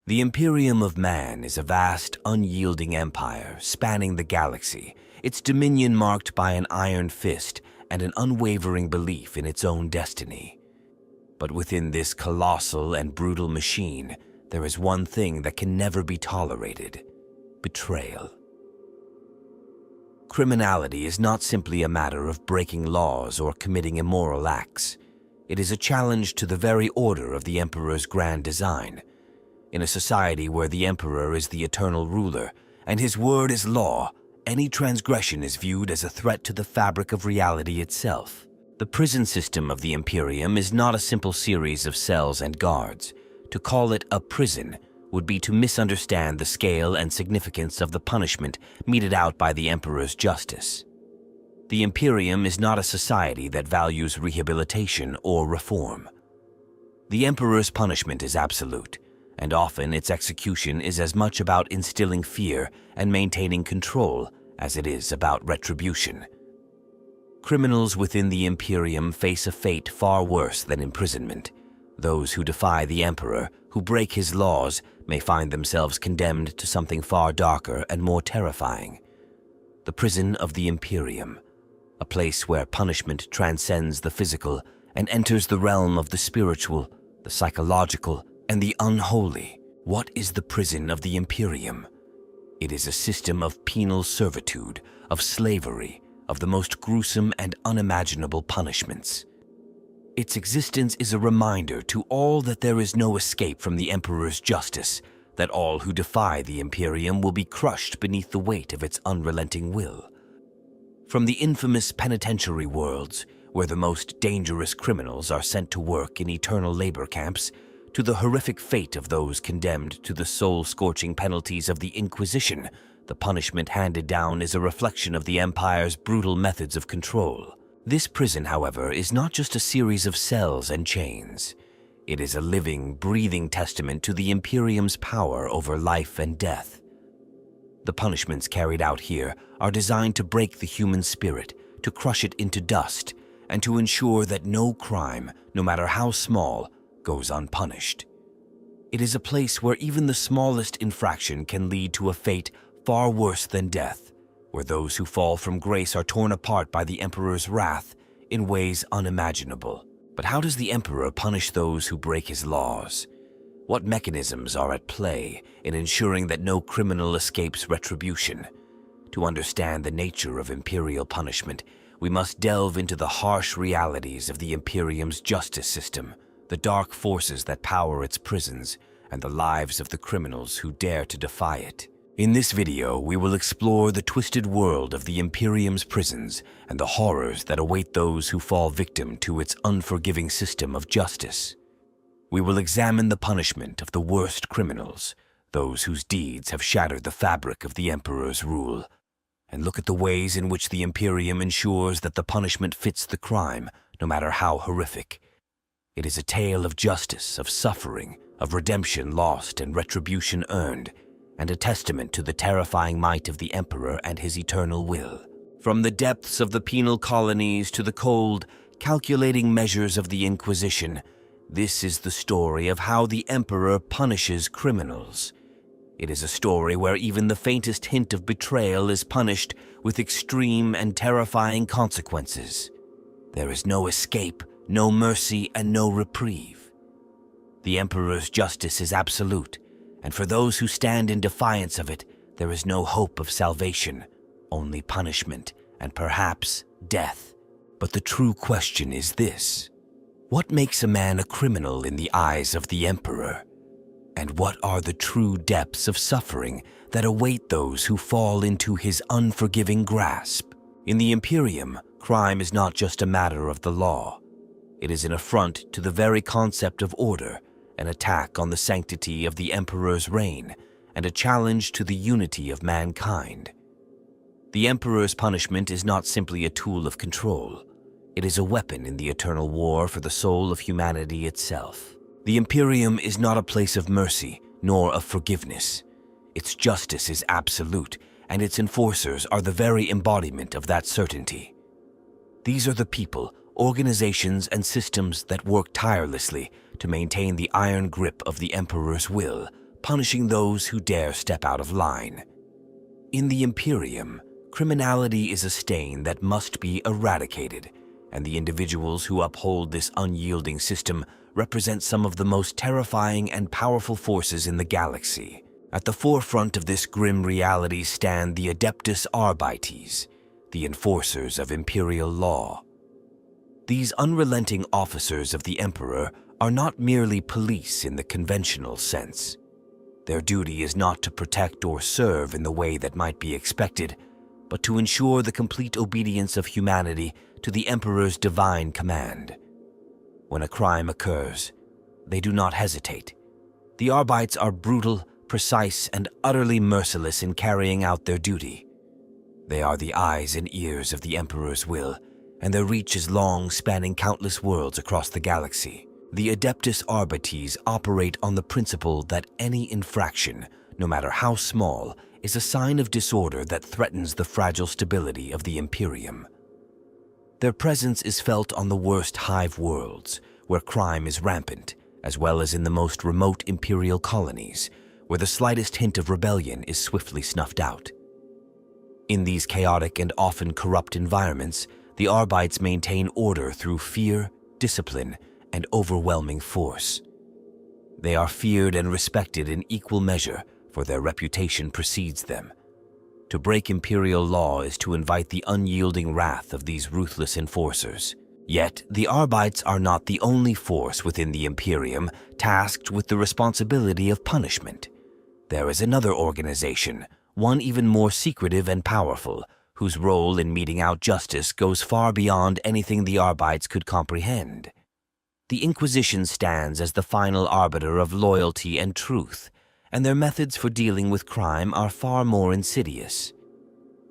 The Imperium of Man is a vast, unyielding empire spanning the galaxy, its dominion marked by an iron fist and an unwavering belief in its own destiny. But within this colossal and brutal machine, there is one thing that can never be tolerated: betrayal. Criminality is not simply a matter of breaking laws or committing immoral acts. It is a challenge to the very order of the Emperor's grand design. In a society where the Emperor is the eternal ruler and his word is law, any transgression is viewed as a threat to the fabric of reality itself. The prison system of the Imperium is not a simple series of cells and guards. To call it a prison would be to misunderstand the scale and significance of the punishment meted out by the Emperor's justice. The Imperium is not a society that values rehabilitation or reform. The Emperor's punishment is absolute, and often its execution is as much about instilling fear and maintaining control as it is about retribution. Criminals within the Imperium face a fate far worse than imprisonment. Those who defy the Emperor, who break his laws, may find themselves condemned to something far darker and more terrifying. The prison of the Imperium, a place where punishment transcends the physical and enters the realm of the spiritual, the psychological, and the unholy. What is the prison of the Imperium? It is a system of penal servitude, of slavery, of the most gruesome and unimaginable punishments. Its existence is a reminder to all that there is no escape from the Emperor's justice, that all who defy the Imperium will be crushed beneath the weight of its unrelenting will. From the infamous penitentiary worlds, where the most dangerous criminals are sent to work in eternal labor camps, to the horrific fate of those condemned to the soul-scorching penalties of the Inquisition, the punishment handed down is a reflection of the Empire's brutal methods of control. This prison, however, is not just a series of cells and chains. It is a living, breathing testament to the Imperium's power over life and death. The punishments carried out here are designed to break the human spirit, to crush it into dust, and to ensure that no crime, no matter how small, goes unpunished. It is a place where even the smallest infraction can lead to a fate far worse than death, where those who fall from grace are torn apart by the Emperor's wrath in ways unimaginable. But how does the Emperor punish those who break his laws? What mechanisms are at play in ensuring that no criminal escapes retribution? To understand the nature of imperial punishment, we must delve into the harsh realities of the Imperium's justice system, the dark forces that power its prisons, and the lives of the criminals who dare to defy it. In this video, we will explore the twisted world of the Imperium's prisons and the horrors that await those who fall victim to its unforgiving system of justice. We will examine the punishment of the worst criminals, those whose deeds have shattered the fabric of the Emperor's rule, and look at the ways in which the Imperium ensures that the punishment fits the crime, no matter how horrific. It is a tale of justice, of suffering, of redemption lost and retribution earned, and a testament to the terrifying might of the Emperor and his eternal will. From the depths of the penal colonies to the cold, calculating measures of the Inquisition, this is the story of how the Emperor punishes criminals. It is a story where even the faintest hint of betrayal is punished with extreme and terrifying consequences. There is no escape, no mercy, and no reprieve. The Emperor's justice is absolute, and for those who stand in defiance of it, there is no hope of salvation, only punishment, and perhaps death. But the true question is this: what makes a man a criminal in the eyes of the Emperor? And what are the true depths of suffering that await those who fall into his unforgiving grasp? In the Imperium, crime is not just a matter of the law. It is an affront to the very concept of order, an attack on the sanctity of the Emperor's reign, and a challenge to the unity of mankind. The Emperor's punishment is not simply a tool of control. It is a weapon in the eternal war for the soul of humanity itself. The Imperium is not a place of mercy, nor of forgiveness. Its justice is absolute, and its enforcers are the very embodiment of that certainty. These are the people, organizations, and systems that work tirelessly to maintain the iron grip of the Emperor's will, punishing those who dare step out of line. In the Imperium, criminality is a stain that must be eradicated, and the individuals who uphold this unyielding system represent some of the most terrifying and powerful forces in the galaxy. At the forefront of this grim reality stand the Adeptus Arbites, the enforcers of imperial law. These unrelenting officers of the Emperor are not merely police in the conventional sense. Their duty is not to protect or serve in the way that might be expected, but to ensure the complete obedience of humanity to the Emperor's divine command. When a crime occurs, they do not hesitate. The Arbites are brutal, precise, and utterly merciless in carrying out their duty. They are the eyes and ears of the Emperor's will, and their reach is long, spanning countless worlds across the galaxy. The Adeptus Arbites operate on the principle that any infraction, no matter how small, is a sign of disorder that threatens the fragile stability of the Imperium. Their presence is felt on the worst hive worlds, where crime is rampant, as well as in the most remote Imperial colonies, where the slightest hint of rebellion is swiftly snuffed out. In these chaotic and often corrupt environments, the Arbites maintain order through fear, discipline, and overwhelming force. They are feared and respected in equal measure, for their reputation precedes them. To break imperial law is to invite the unyielding wrath of these ruthless enforcers. Yet, the Arbites are not the only force within the Imperium tasked with the responsibility of punishment. There is another organization, one even more secretive and powerful, whose role in meting out justice goes far beyond anything the Arbites could comprehend. The Inquisition stands as the final arbiter of loyalty and truth, and their methods for dealing with crime are far more insidious.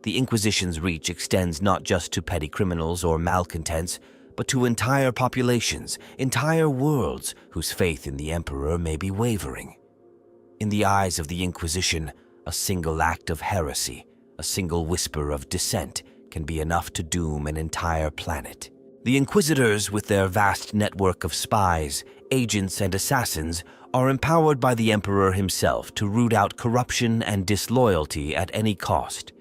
The Inquisition's reach extends not just to petty criminals or malcontents, but to entire populations, entire worlds whose faith in the Emperor may be wavering. In the eyes of the Inquisition, a single act of heresy, a single whisper of dissent, can be enough to doom an entire planet. The Inquisitors, with their vast network of spies, agents, and assassins, are empowered by the Emperor himself to root out corruption and disloyalty at any cost.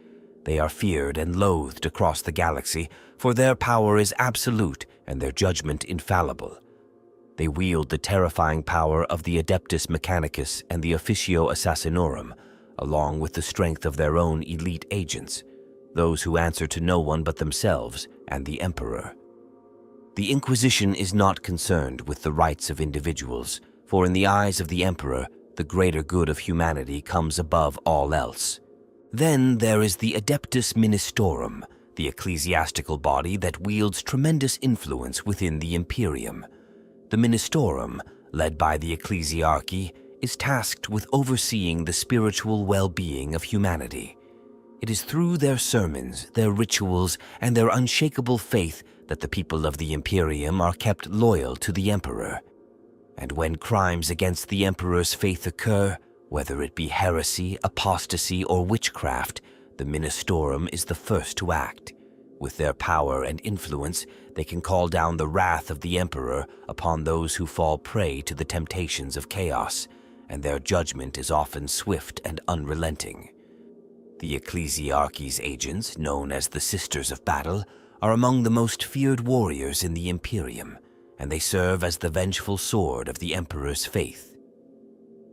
They are feared and loathed across the galaxy, for their power is absolute and their judgment infallible. They wield the terrifying power of the Adeptus Mechanicus and the Officio Assassinorum, along with the strength of their own elite agents, those who answer to no one but themselves and the Emperor. The Inquisition is not concerned with the rights of individuals, for in the eyes of the Emperor, the greater good of humanity comes above all else. Then there is the Adeptus Ministorum, the ecclesiastical body that wields tremendous influence within the Imperium. The Ministorum, led by the ecclesiarchy, is tasked with overseeing the spiritual well-being of humanity. It is through their sermons, their rituals, and their unshakable faith that the people of the Imperium are kept loyal to the Emperor. And when crimes against the Emperor's faith occur, whether it be heresy, apostasy, or witchcraft, the Ministorum is the first to act. With their power and influence, they can call down the wrath of the Emperor upon those who fall prey to the temptations of chaos, and their judgment is often swift and unrelenting. The ecclesiarchy's agents, known as the Sisters of Battle, are among the most feared warriors in the Imperium, and they serve as the vengeful sword of the Emperor's faith.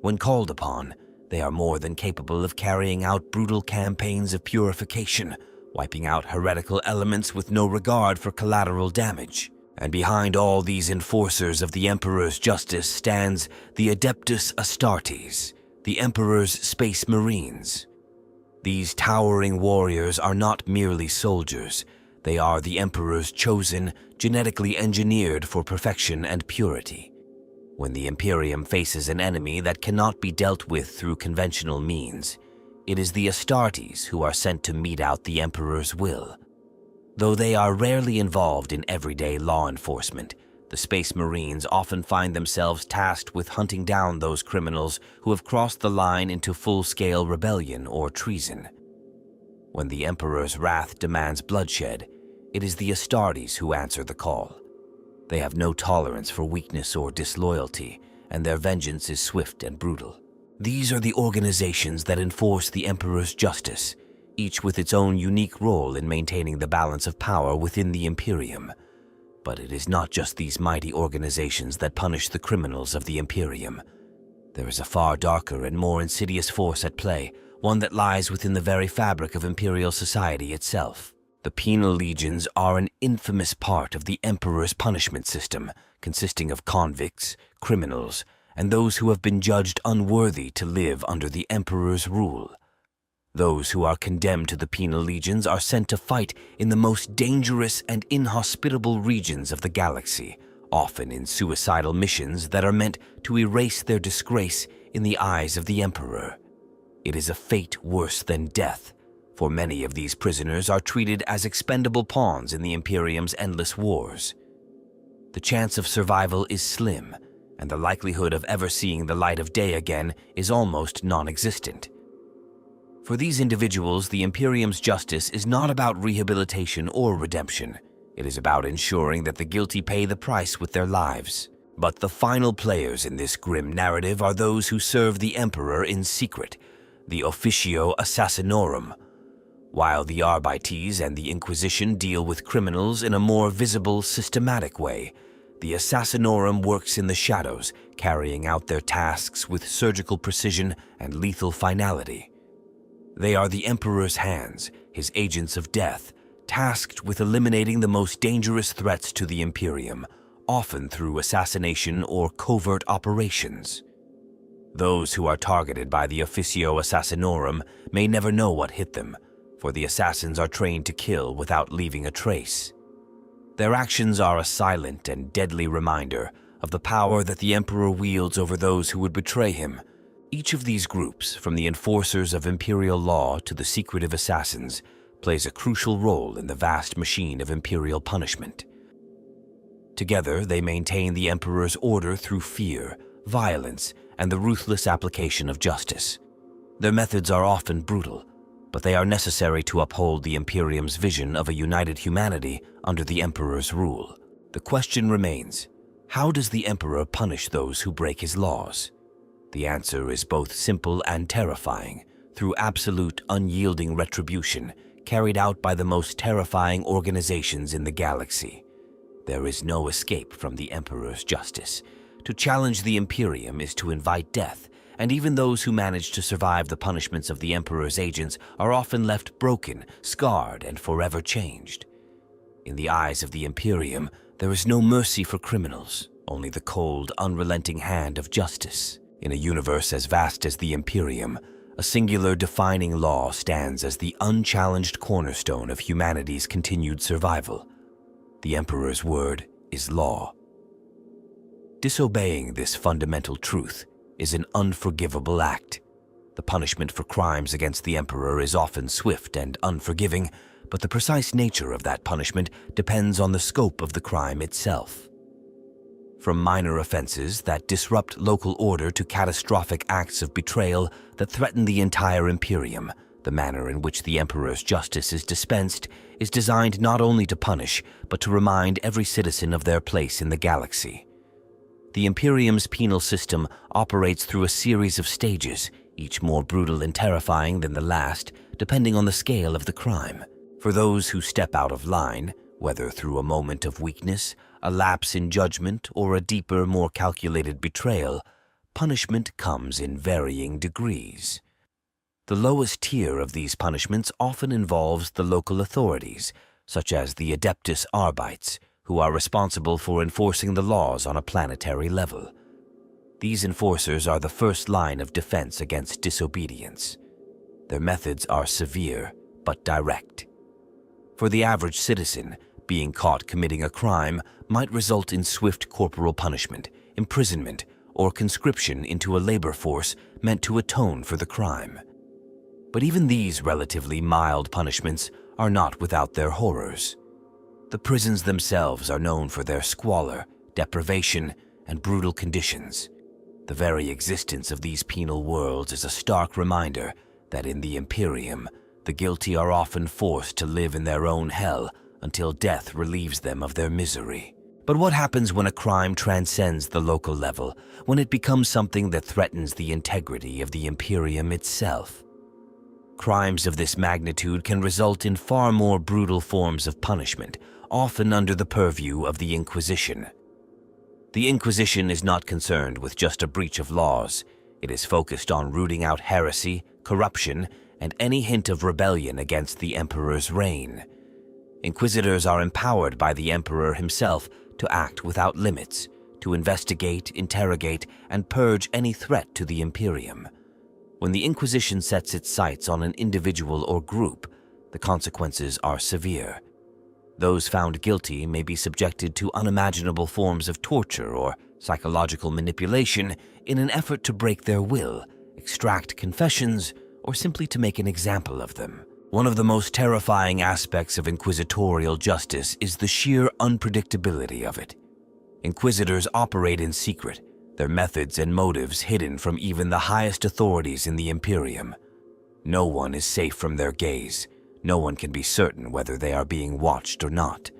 When called upon, they are more than capable of carrying out brutal campaigns of purification, wiping out heretical elements with no regard for collateral damage. And behind all these enforcers of the Emperor's justice stands the Adeptus Astartes, the Emperor's Space Marines. These towering warriors are not merely soldiers. They are the Emperor's chosen, genetically engineered for perfection and purity. When the Imperium faces an enemy that cannot be dealt with through conventional means, it is the Astartes who are sent to mete out the Emperor's will. Though they are rarely involved in everyday law enforcement, the Space Marines often find themselves tasked with hunting down those criminals who have crossed the line into full-scale rebellion or treason. When the Emperor's wrath demands bloodshed, it is the Astartes who answer the call. They have no tolerance for weakness or disloyalty, and their vengeance is swift and brutal. These are the organizations that enforce the Emperor's justice, each with its own unique role in maintaining the balance of power within the Imperium. But it is not just these mighty organizations that punish the criminals of the Imperium. There is a far darker and more insidious force at play, one that lies within the very fabric of Imperial society itself. The penal legions are an infamous part of the Emperor's punishment system, consisting of convicts, criminals, and those who have been judged unworthy to live under the Emperor's rule. Those who are condemned to the penal legions are sent to fight in the most dangerous and inhospitable regions of the galaxy, often in suicidal missions that are meant to erase their disgrace in the eyes of the Emperor. It is a fate worse than death, for many of these prisoners are treated as expendable pawns in the Imperium's endless wars. The chance of survival is slim, and the likelihood of ever seeing the light of day again is almost non-existent. For these individuals, the Imperium's justice is not about rehabilitation or redemption. It is about ensuring that the guilty pay the price with their lives. But the final players in this grim narrative are those who serve the Emperor in secret, the Officio Assassinorum. While the Arbites and the Inquisition deal with criminals in a more visible, systematic way, the Assassinorum works in the shadows, carrying out their tasks with surgical precision and lethal finality. They are the Emperor's hands, his agents of death, tasked with eliminating the most dangerous threats to the Imperium, often through assassination or covert operations. Those who are targeted by the Officio Assassinorum may never know what hit them, for the assassins are trained to kill without leaving a trace. Their actions are a silent and deadly reminder of the power that the Emperor wields over those who would betray him. Each of these groups, from the enforcers of imperial law to the secretive assassins, plays a crucial role in the vast machine of imperial punishment. Together, they maintain the Emperor's order through fear, violence, and the ruthless application of justice. Their methods are often brutal, but they are necessary to uphold the Imperium's vision of a united humanity under the Emperor's rule. The question remains, how does the Emperor punish those who break his laws? The answer is both simple and terrifying, through absolute, unyielding retribution carried out by the most terrifying organizations in the galaxy. There is no escape from the Emperor's justice. To challenge the Imperium is to invite death, and even those who manage to survive the punishments of the Emperor's agents are often left broken, scarred, and forever changed. In the eyes of the Imperium, there is no mercy for criminals, only the cold, unrelenting hand of justice. In a universe as vast as the Imperium, a singular defining law stands as the unchallenged cornerstone of humanity's continued survival. The Emperor's word is law. Disobeying this fundamental truth is an unforgivable act. The punishment for crimes against the Emperor is often swift and unforgiving, but the precise nature of that punishment depends on the scope of the crime itself. From minor offenses that disrupt local order to catastrophic acts of betrayal that threaten the entire Imperium, the manner in which the Emperor's justice is dispensed is designed not only to punish, but to remind every citizen of their place in the galaxy. The Imperium's penal system operates through a series of stages, each more brutal and terrifying than the last, depending on the scale of the crime. For those who step out of line, whether through a moment of weakness, a lapse in judgment, or a deeper, more calculated betrayal, punishment comes in varying degrees. The lowest tier of these punishments often involves the local authorities, such as the Adeptus Arbites, who are responsible for enforcing the laws on a planetary level. These enforcers are the first line of defense against disobedience. Their methods are severe, but direct. For the average citizen, being caught committing a crime might result in swift corporal punishment, imprisonment, or conscription into a labor force meant to atone for the crime. But even these relatively mild punishments are not without their horrors. The prisons themselves are known for their squalor, deprivation, and brutal conditions. The very existence of these penal worlds is a stark reminder that in the Imperium, the guilty are often forced to live in their own hell until death relieves them of their misery. But what happens when a crime transcends the local level, when it becomes something that threatens the integrity of the Imperium itself? Crimes of this magnitude can result in far more brutal forms of punishment, often under the purview of the Inquisition. The Inquisition is not concerned with just a breach of laws. It is focused on rooting out heresy, corruption, and any hint of rebellion against the Emperor's reign. Inquisitors are empowered by the Emperor himself to act without limits, to investigate, interrogate, and purge any threat to the Imperium. When the Inquisition sets its sights on an individual or group, the consequences are severe. Those found guilty may be subjected to unimaginable forms of torture or psychological manipulation in an effort to break their will, extract confessions, or simply to make an example of them. One of the most terrifying aspects of inquisitorial justice is the sheer unpredictability of it. Inquisitors operate in secret, their methods and motives hidden from even the highest authorities in the Imperium. No one is safe from their gaze. No one can be certain whether they are being watched or not.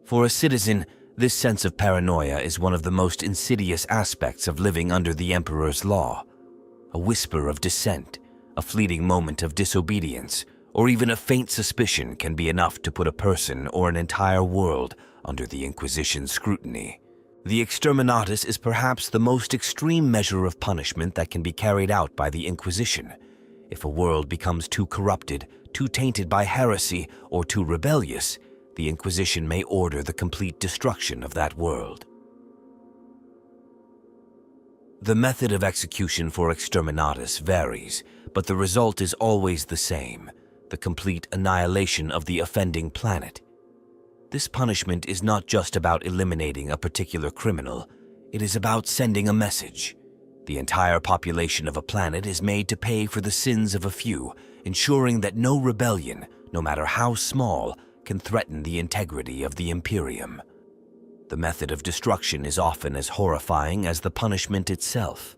For a citizen, this sense of paranoia is one of the most insidious aspects of living under the Emperor's law. A whisper of dissent, a fleeting moment of disobedience, or even a faint suspicion can be enough to put a person or an entire world under the Inquisition's scrutiny. The exterminatus is perhaps the most extreme measure of punishment that can be carried out by the Inquisition. If a world becomes too corrupted, too tainted by heresy, or too rebellious, the Inquisition may order the complete destruction of that world. The method of execution for exterminatus varies, but the result is always the same: the complete annihilation of the offending planet. This punishment is not just about eliminating a particular criminal, it is about sending a message. The entire population of a planet is made to pay for the sins of a few, ensuring that no rebellion, no matter how small, can threaten the integrity of the Imperium. The method of destruction is often as horrifying as the punishment itself.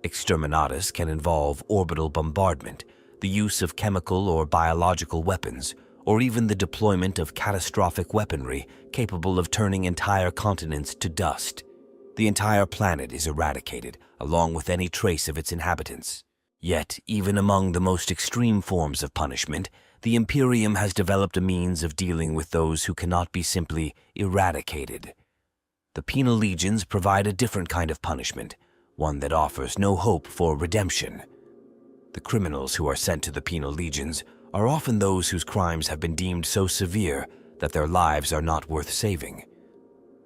Exterminatus can involve orbital bombardment, the use of chemical or biological weapons, or even the deployment of catastrophic weaponry capable of turning entire continents to dust. The entire planet is eradicated, along with any trace of its inhabitants. Yet, even among the most extreme forms of punishment, the Imperium has developed a means of dealing with those who cannot be simply eradicated. The penal legions provide a different kind of punishment, one that offers no hope for redemption. The criminals who are sent to the penal legions are often those whose crimes have been deemed so severe that their lives are not worth saving.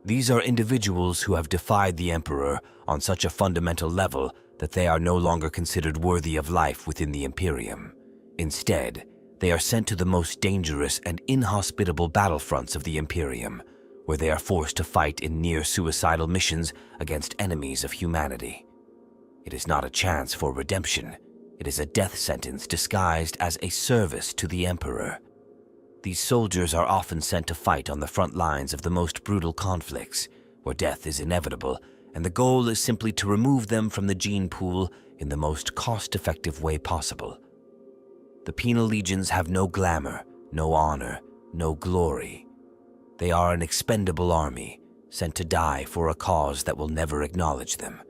These are individuals who have defied the Emperor on such a fundamental level that they are no longer considered worthy of life within the Imperium. Instead, they are sent to the most dangerous and inhospitable battlefronts of the Imperium, where they are forced to fight in near-suicidal missions against enemies of humanity. It is not a chance for redemption. It is a death sentence disguised as a service to the Emperor. These soldiers are often sent to fight on the front lines of the most brutal conflicts, where death is inevitable, and the goal is simply to remove them from the gene pool in the most cost-effective way possible. The penal legions have no glamour, no honor, no glory. They are an expendable army, sent to die for a cause that will never acknowledge them.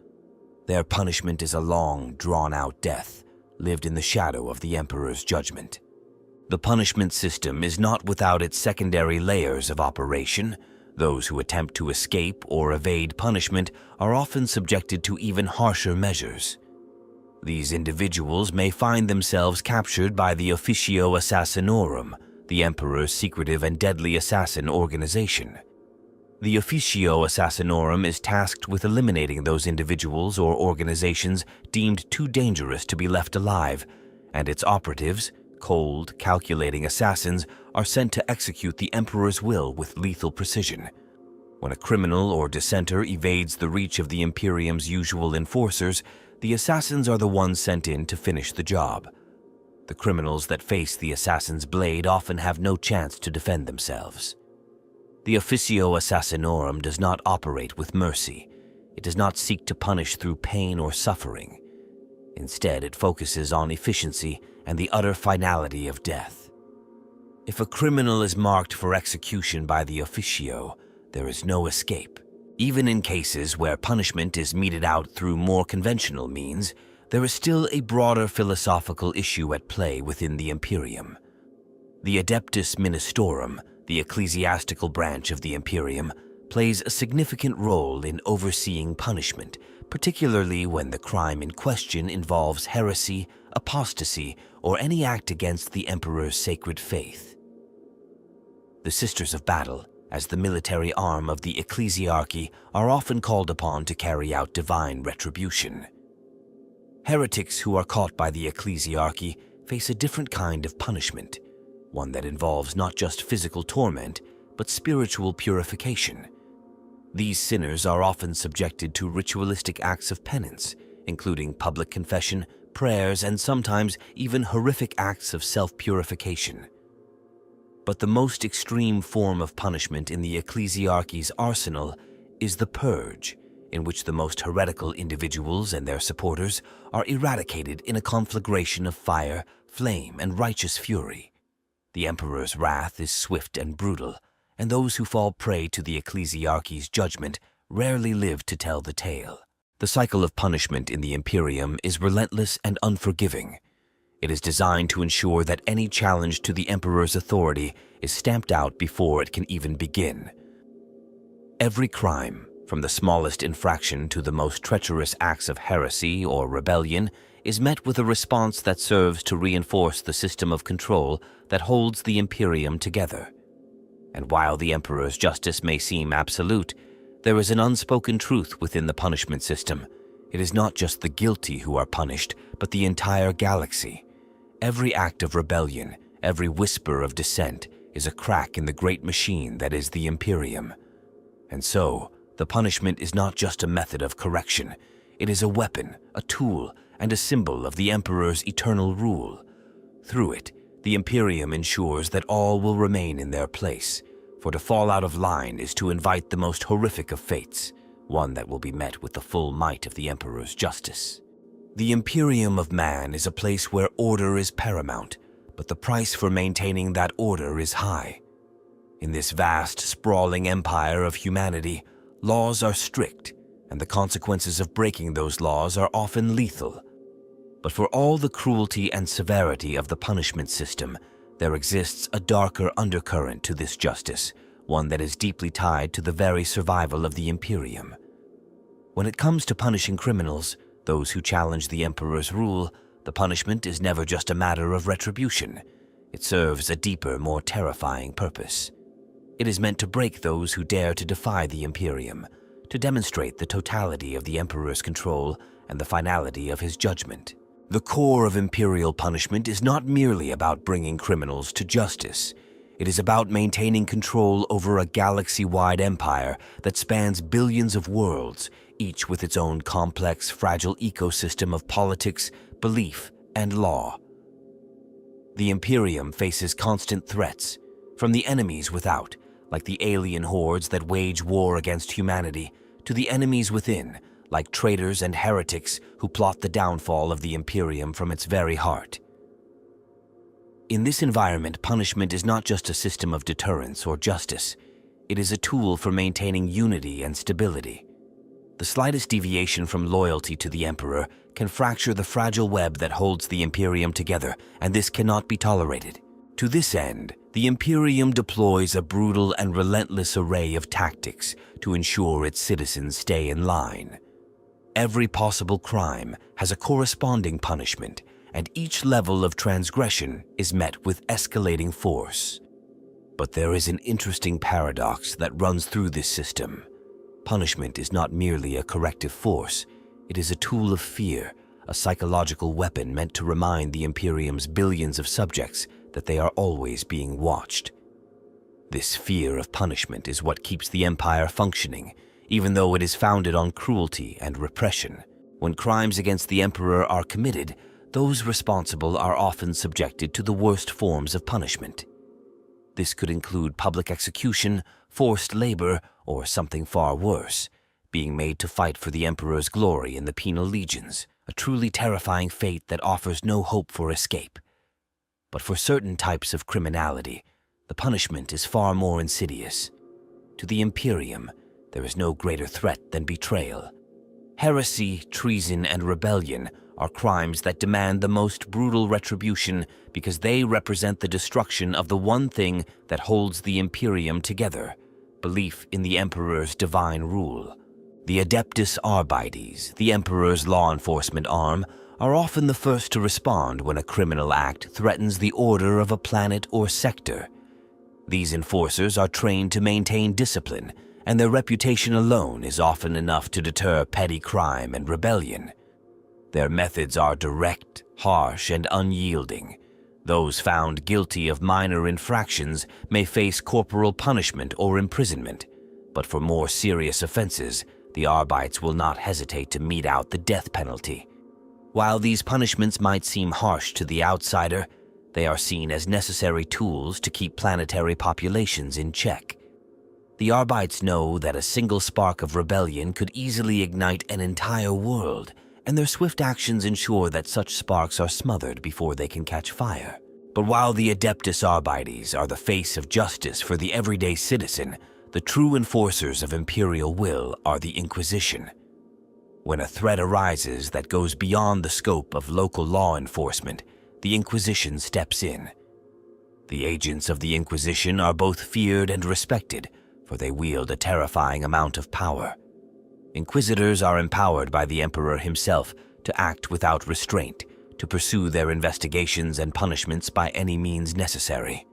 Their punishment is a long, drawn-out death, lived in the shadow of the Emperor's judgment. The punishment system is not without its secondary layers of operation. Those who attempt to escape or evade punishment are often subjected to even harsher measures. These individuals may find themselves captured by the Officio Assassinorum, the Emperor's secretive and deadly assassin organization. The Officio Assassinorum is tasked with eliminating those individuals or organizations deemed too dangerous to be left alive, and its operatives, cold, calculating assassins, are sent to execute the Emperor's will with lethal precision. When a criminal or dissenter evades the reach of the Imperium's usual enforcers, the assassins are the ones sent in to finish the job. The criminals that face the assassin's blade often have no chance to defend themselves. The Officio Assassinorum does not operate with mercy. It does not seek to punish through pain or suffering. Instead, it focuses on efficiency and the utter finality of death. If a criminal is marked for execution by the Officio, there is no escape. Even in cases where punishment is meted out through more conventional means, there is still a broader philosophical issue at play within the Imperium. The Adeptus Ministorum, the ecclesiastical branch of the Imperium, plays a significant role in overseeing punishment, particularly when the crime in question involves heresy, apostasy, or any act against the Emperor's sacred faith. The Sisters of Battle, as the military arm of the ecclesiarchy, are often called upon to carry out divine retribution. Heretics who are caught by the ecclesiarchy face a different kind of punishment, one that involves not just physical torment, but spiritual purification. These sinners are often subjected to ritualistic acts of penance, including public confession, prayers, and sometimes even horrific acts of self-purification. But the most extreme form of punishment in the ecclesiarchy's arsenal is the purge, in which the most heretical individuals and their supporters are eradicated in a conflagration of fire, flame, and righteous fury. The Emperor's wrath is swift and brutal, and those who fall prey to the ecclesiarchy's judgment rarely live to tell the tale. The cycle of punishment in the Imperium is relentless and unforgiving. It is designed to ensure that any challenge to the Emperor's authority is stamped out before it can even begin. Every crime, from the smallest infraction to the most treacherous acts of heresy or rebellion, is met with a response that serves to reinforce the system of control that holds the Imperium together. And while the Emperor's justice may seem absolute, there is an unspoken truth within the punishment system. It is not just the guilty who are punished, but the entire galaxy. Every act of rebellion, every whisper of dissent, is a crack in the great machine that is the Imperium. And so, the punishment is not just a method of correction. It is a weapon, a tool, and a symbol of the Emperor's eternal rule. Through it, the Imperium ensures that all will remain in their place, for to fall out of line is to invite the most horrific of fates, one that will be met with the full might of the Emperor's justice. The Imperium of man is a place where order is paramount, but the price for maintaining that order is high. In this vast, sprawling empire of humanity, laws are strict, and the consequences of breaking those laws are often lethal. But for all the cruelty and severity of the punishment system, there exists a darker undercurrent to this justice, one that is deeply tied to the very survival of the Imperium. When it comes to punishing criminals, those who challenge the Emperor's rule, the punishment is never just a matter of retribution. It serves a deeper, more terrifying purpose. It is meant to break those who dare to defy the Imperium, to demonstrate the totality of the Emperor's control and the finality of his judgment. The core of imperial punishment is not merely about bringing criminals to justice. It is about maintaining control over a galaxy-wide empire that spans billions of worlds, each with its own complex, fragile ecosystem of politics, belief, and law. The Imperium faces constant threats, from the enemies without, like the alien hordes that wage war against humanity, to the enemies within, like traitors and heretics who plot the downfall of the Imperium from its very heart. In this environment, punishment is not just a system of deterrence or justice. It is a tool for maintaining unity and stability. The slightest deviation from loyalty to the Emperor can fracture the fragile web that holds the Imperium together, and this cannot be tolerated. To this end, the Imperium deploys a brutal and relentless array of tactics to ensure its citizens stay in line. Every possible crime has a corresponding punishment, and each level of transgression is met with escalating force. But there is an interesting paradox that runs through this system. Punishment is not merely a corrective force. It is a tool of fear, a psychological weapon meant to remind the Imperium's billions of subjects that they are always being watched. This fear of punishment is what keeps the Empire functioning, even though it is founded on cruelty and repression. When crimes against the Emperor are committed, those responsible are often subjected to the worst forms of punishment. This could include public execution, forced labor, or something far worse, being made to fight for the Emperor's glory in the penal legions, a truly terrifying fate that offers no hope for escape. But for certain types of criminality, the punishment is far more insidious. To the Imperium, there is no greater threat than betrayal. Heresy, treason, and rebellion are crimes that demand the most brutal retribution because they represent the destruction of the one thing that holds the Imperium together: belief in the Emperor's divine rule. The Adeptus Arbites, the Emperor's law enforcement arm, are often the first to respond when a criminal act threatens the order of a planet or sector. These enforcers are trained to maintain discipline, and their reputation alone is often enough to deter petty crime and rebellion. Their methods are direct, harsh, and unyielding. Those found guilty of minor infractions may face corporal punishment or imprisonment, but for more serious offenses, the Arbites will not hesitate to mete out the death penalty. While these punishments might seem harsh to the outsider, they are seen as necessary tools to keep planetary populations in check. The Arbites know that a single spark of rebellion could easily ignite an entire world, and their swift actions ensure that such sparks are smothered before they can catch fire. But while the Adeptus Arbites are the face of justice for the everyday citizen, the true enforcers of imperial will are the Inquisition. When a threat arises that goes beyond the scope of local law enforcement, the Inquisition steps in. The agents of the Inquisition are both feared and respected, for they wield a terrifying amount of power. Inquisitors are empowered by the Emperor himself to act without restraint, to pursue their investigations and punishments by any means necessary.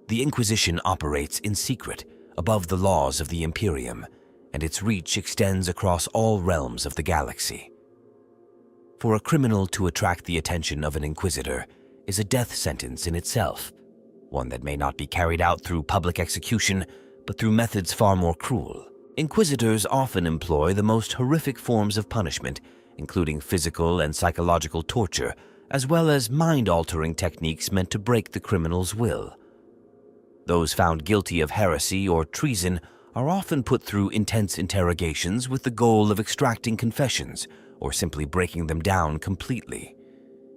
The Inquisition operates in secret, above the laws of the Imperium, and its reach extends across all realms of the galaxy. For a criminal to attract the attention of an Inquisitor is a death sentence in itself, one that may not be carried out through public execution, but through methods far more cruel. Inquisitors often employ the most horrific forms of punishment, including physical and psychological torture, as well as mind-altering techniques meant to break the criminal's will. Those found guilty of heresy or treason are often put through intense interrogations with the goal of extracting confessions or simply breaking them down completely.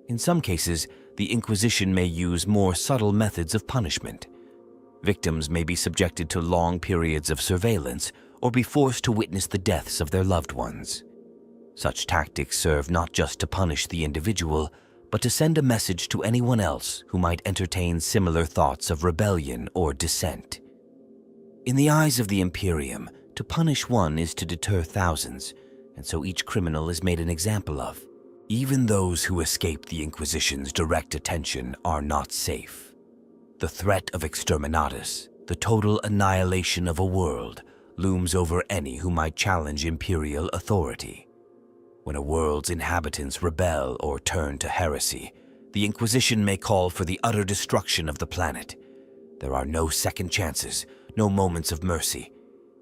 In some cases, the Inquisition may use more subtle methods of punishment. Victims may be subjected to long periods of surveillance or be forced to witness the deaths of their loved ones. Such tactics serve not just to punish the individual, but to send a message to anyone else who might entertain similar thoughts of rebellion or dissent. In the eyes of the Imperium, to punish one is to deter thousands, and so each criminal is made an example of. Even those who escape the Inquisition's direct attention are not safe. The threat of exterminatus, the total annihilation of a world, looms over any who might challenge imperial authority. When a world's inhabitants rebel or turn to heresy, the Inquisition may call for the utter destruction of the planet. There are no second chances, no moments of mercy.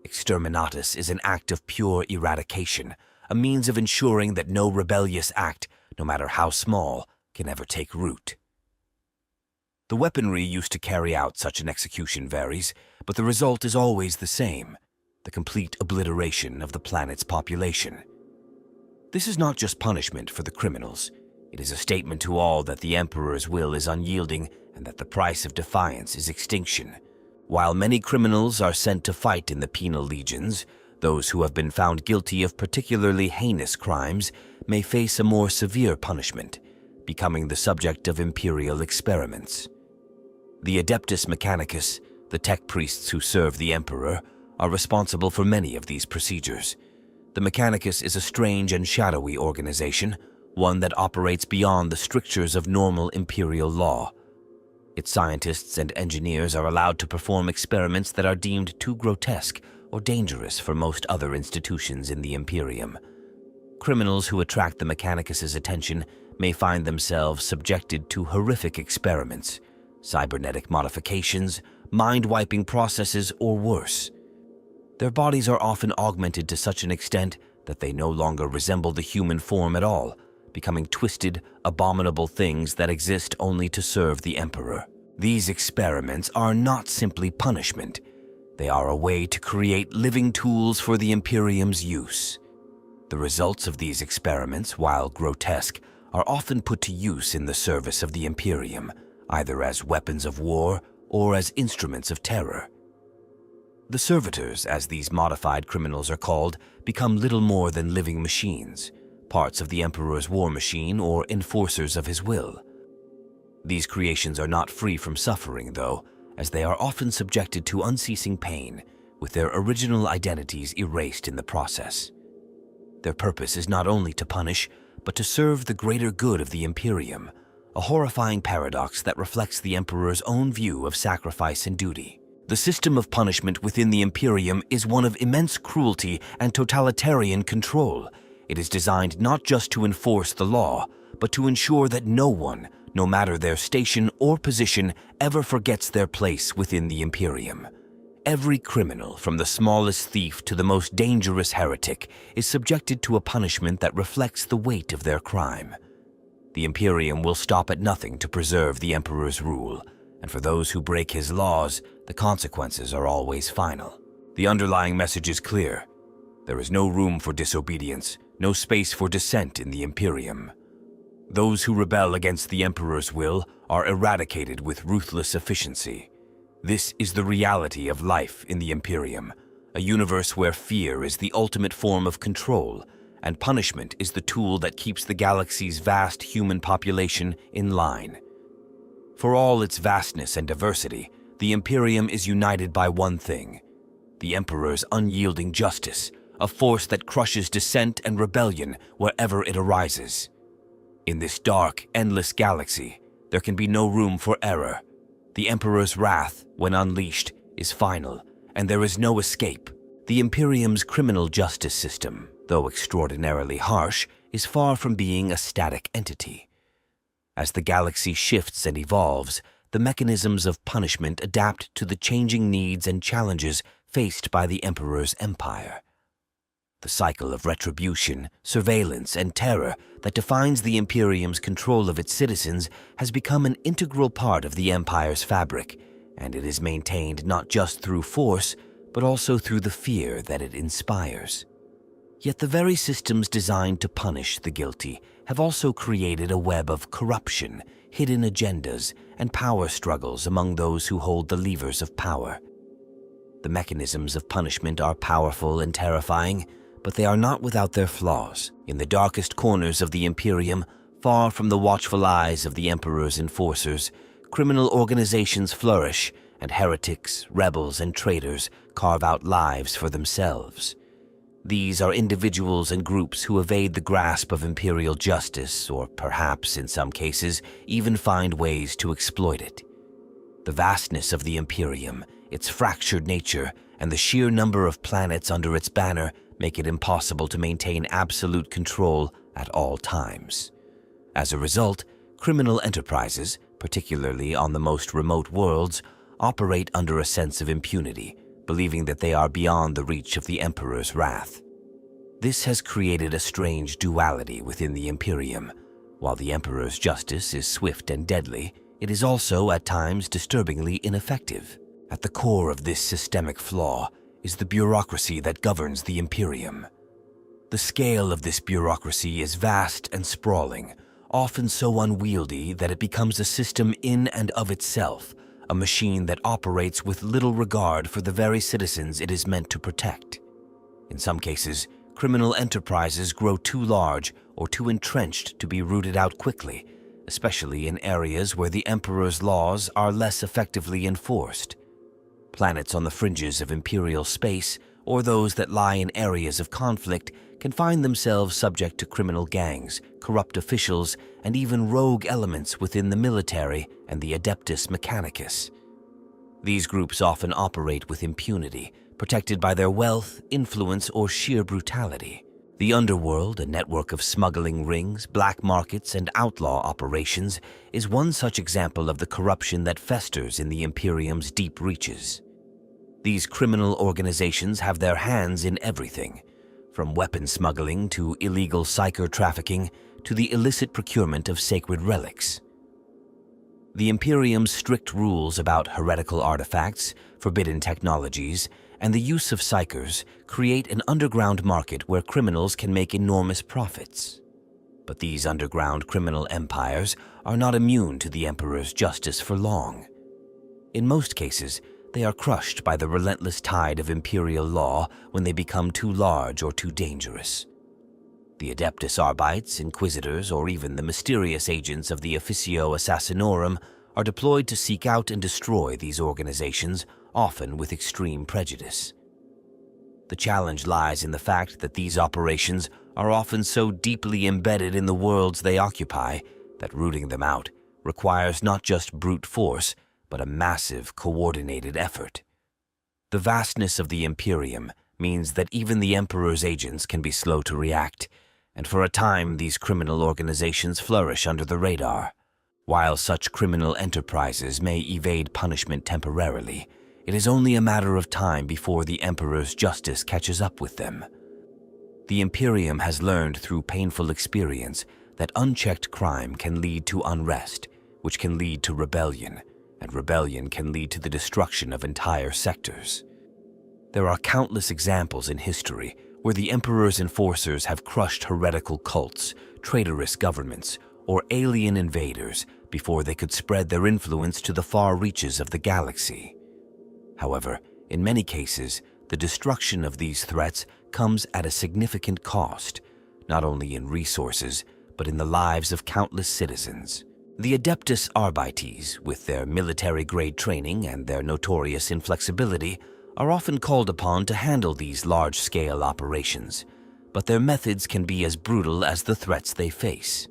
Exterminatus is an act of pure eradication, a means of ensuring that no rebellious act, no matter how small, can ever take root. The weaponry used to carry out such an execution varies, but the result is always the same: the complete obliteration of the planet's population. This is not just punishment for the criminals. It is a statement to all that the Emperor's will is unyielding and that the price of defiance is extinction. While many criminals are sent to fight in the penal legions, those who have been found guilty of particularly heinous crimes may face a more severe punishment, becoming the subject of imperial experiments. The Adeptus Mechanicus, the tech priests who serve the Emperor, are responsible for many of these procedures. The Mechanicus is a strange and shadowy organization, one that operates beyond the strictures of normal imperial law. Its scientists and engineers are allowed to perform experiments that are deemed too grotesque or dangerous for most other institutions in the Imperium. Criminals who attract the Mechanicus's attention may find themselves subjected to horrific experiments, cybernetic modifications, mind-wiping processes, or worse. Their bodies are often augmented to such an extent that they no longer resemble the human form at all, becoming twisted, abominable things that exist only to serve the Emperor. These experiments are not simply punishment. They are a way to create living tools for the Imperium's use. The results of these experiments, while grotesque, are often put to use in the service of the Imperium, either as weapons of war or as instruments of terror. The servitors, as these modified criminals are called, become little more than living machines, parts of the Emperor's war machine or enforcers of his will. These creations are not free from suffering, though, as they are often subjected to unceasing pain, with their original identities erased in the process. Their purpose is not only to punish, but to serve the greater good of the Imperium, a horrifying paradox that reflects the Emperor's own view of sacrifice and duty. The system of punishment within the Imperium is one of immense cruelty and totalitarian control. It is designed not just to enforce the law, but to ensure that no one, no matter their station or position, ever forgets their place within the Imperium. Every criminal, from the smallest thief to the most dangerous heretic, is subjected to a punishment that reflects the weight of their crime. The Imperium will stop at nothing to preserve the Emperor's rule, and for those who break his laws, the consequences are always final. The underlying message is clear. There is no room for disobedience, no space for dissent in the Imperium. Those who rebel against the Emperor's will are eradicated with ruthless efficiency. This is the reality of life in the Imperium, a universe where fear is the ultimate form of control, and punishment is the tool that keeps the galaxy's vast human population in line. For all its vastness and diversity, the Imperium is united by one thing: the Emperor's unyielding justice, a force that crushes dissent and rebellion wherever it arises. In this dark, endless galaxy, there can be no room for error. The Emperor's wrath, when unleashed, is final, and there is no escape. The Imperium's criminal justice system, though extraordinarily harsh, is far from being a static entity. As the galaxy shifts and evolves, the mechanisms of punishment adapt to the changing needs and challenges faced by the Emperor's empire. The cycle of retribution, surveillance, and terror that defines the Imperium's control of its citizens has become an integral part of the Empire's fabric, and it is maintained not just through force, but also through the fear that it inspires. Yet the very systems designed to punish the guilty have also created a web of corruption, hidden agendas, and power struggles among those who hold the levers of power. The mechanisms of punishment are powerful and terrifying, but they are not without their flaws. In the darkest corners of the Imperium, far from the watchful eyes of the Emperor's enforcers, criminal organizations flourish, and heretics, rebels, and traitors carve out lives for themselves. These are individuals and groups who evade the grasp of imperial justice, or perhaps, in some cases, even find ways to exploit it. The vastness of the Imperium, its fractured nature, and the sheer number of planets under its banner make it impossible to maintain absolute control at all times. As a result, criminal enterprises, particularly on the most remote worlds, operate under a sense of impunity, believing that they are beyond the reach of the Emperor's wrath. This has created a strange duality within the Imperium. While the Emperor's justice is swift and deadly, it is also at times disturbingly ineffective. At the core of this systemic flaw is the bureaucracy that governs the Imperium. The scale of this bureaucracy is vast and sprawling, often so unwieldy that it becomes a system in and of itself, a machine that operates with little regard for the very citizens it is meant to protect. In some cases, criminal enterprises grow too large or too entrenched to be rooted out quickly, especially in areas where the Emperor's laws are less effectively enforced. Planets on the fringes of imperial space, or those that lie in areas of conflict, can find themselves subject to criminal gangs, corrupt officials, and even rogue elements within the military and the Adeptus Mechanicus. These groups often operate with impunity, protected by their wealth, influence, or sheer brutality. The underworld, a network of smuggling rings, black markets, and outlaw operations, is one such example of the corruption that festers in the Imperium's deep reaches. These criminal organizations have their hands in everything, from weapon smuggling to illegal psyker trafficking to the illicit procurement of sacred relics. The Imperium's strict rules about heretical artifacts, forbidden technologies, and the use of psykers create an underground market where criminals can make enormous profits. But these underground criminal empires are not immune to the Emperor's justice for long. In most cases, they are crushed by the relentless tide of imperial law when they become too large or too dangerous. The Adeptus Arbites, Inquisitors, or even the mysterious agents of the Officio Assassinorum are deployed to seek out and destroy these organizations, often with extreme prejudice. The challenge lies in the fact that these operations are often so deeply embedded in the worlds they occupy that rooting them out requires not just brute force, but a massive, coordinated effort. The vastness of the Imperium means that even the Emperor's agents can be slow to react, and for a time these criminal organizations flourish under the radar. While such criminal enterprises may evade punishment temporarily, it is only a matter of time before the Emperor's justice catches up with them. The Imperium has learned through painful experience that unchecked crime can lead to unrest, which can lead to rebellion, and rebellion can lead to the destruction of entire sectors. There are countless examples in history where the Emperor's enforcers have crushed heretical cults, traitorous governments, or alien invaders before they could spread their influence to the far reaches of the galaxy. However, in many cases, the destruction of these threats comes at a significant cost, not only in resources, but in the lives of countless citizens. The Adeptus Arbites, with their military-grade training and their notorious inflexibility, are often called upon to handle these large-scale operations, but their methods can be as brutal as the threats they face.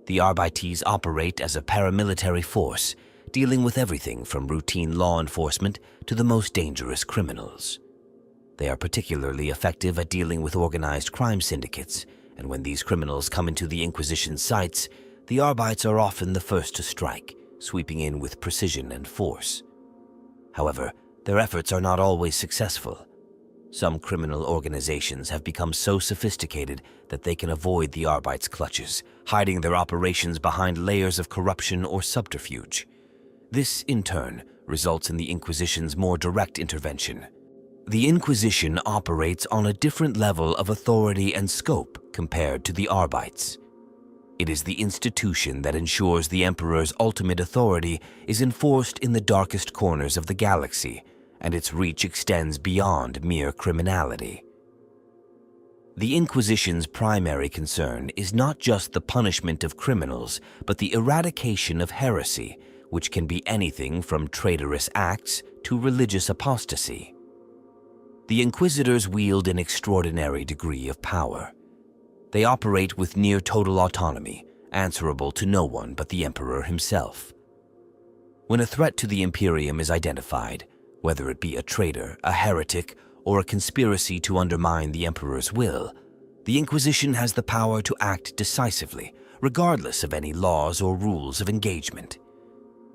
The Arbites operate as a paramilitary force, dealing with everything from routine law enforcement to the most dangerous criminals. They are particularly effective at dealing with organized crime syndicates, and when these criminals come into the Inquisition's sights, the Arbites are often the first to strike, sweeping in with precision and force. However, their efforts are not always successful. Some criminal organizations have become so sophisticated that they can avoid the Arbites' clutches, hiding their operations behind layers of corruption or subterfuge. This, in turn, results in the Inquisition's more direct intervention. The Inquisition operates on a different level of authority and scope compared to the Arbites. It is the institution that ensures the Emperor's ultimate authority is enforced in the darkest corners of the galaxy, and its reach extends beyond mere criminality. The Inquisition's primary concern is not just the punishment of criminals, but the eradication of heresy, which can be anything from traitorous acts to religious apostasy. The Inquisitors wield an extraordinary degree of power. They operate with near total autonomy, answerable to no one but the Emperor himself. When a threat to the Imperium is identified, whether it be a traitor, a heretic, or a conspiracy to undermine the Emperor's will, the Inquisition has the power to act decisively, regardless of any laws or rules of engagement.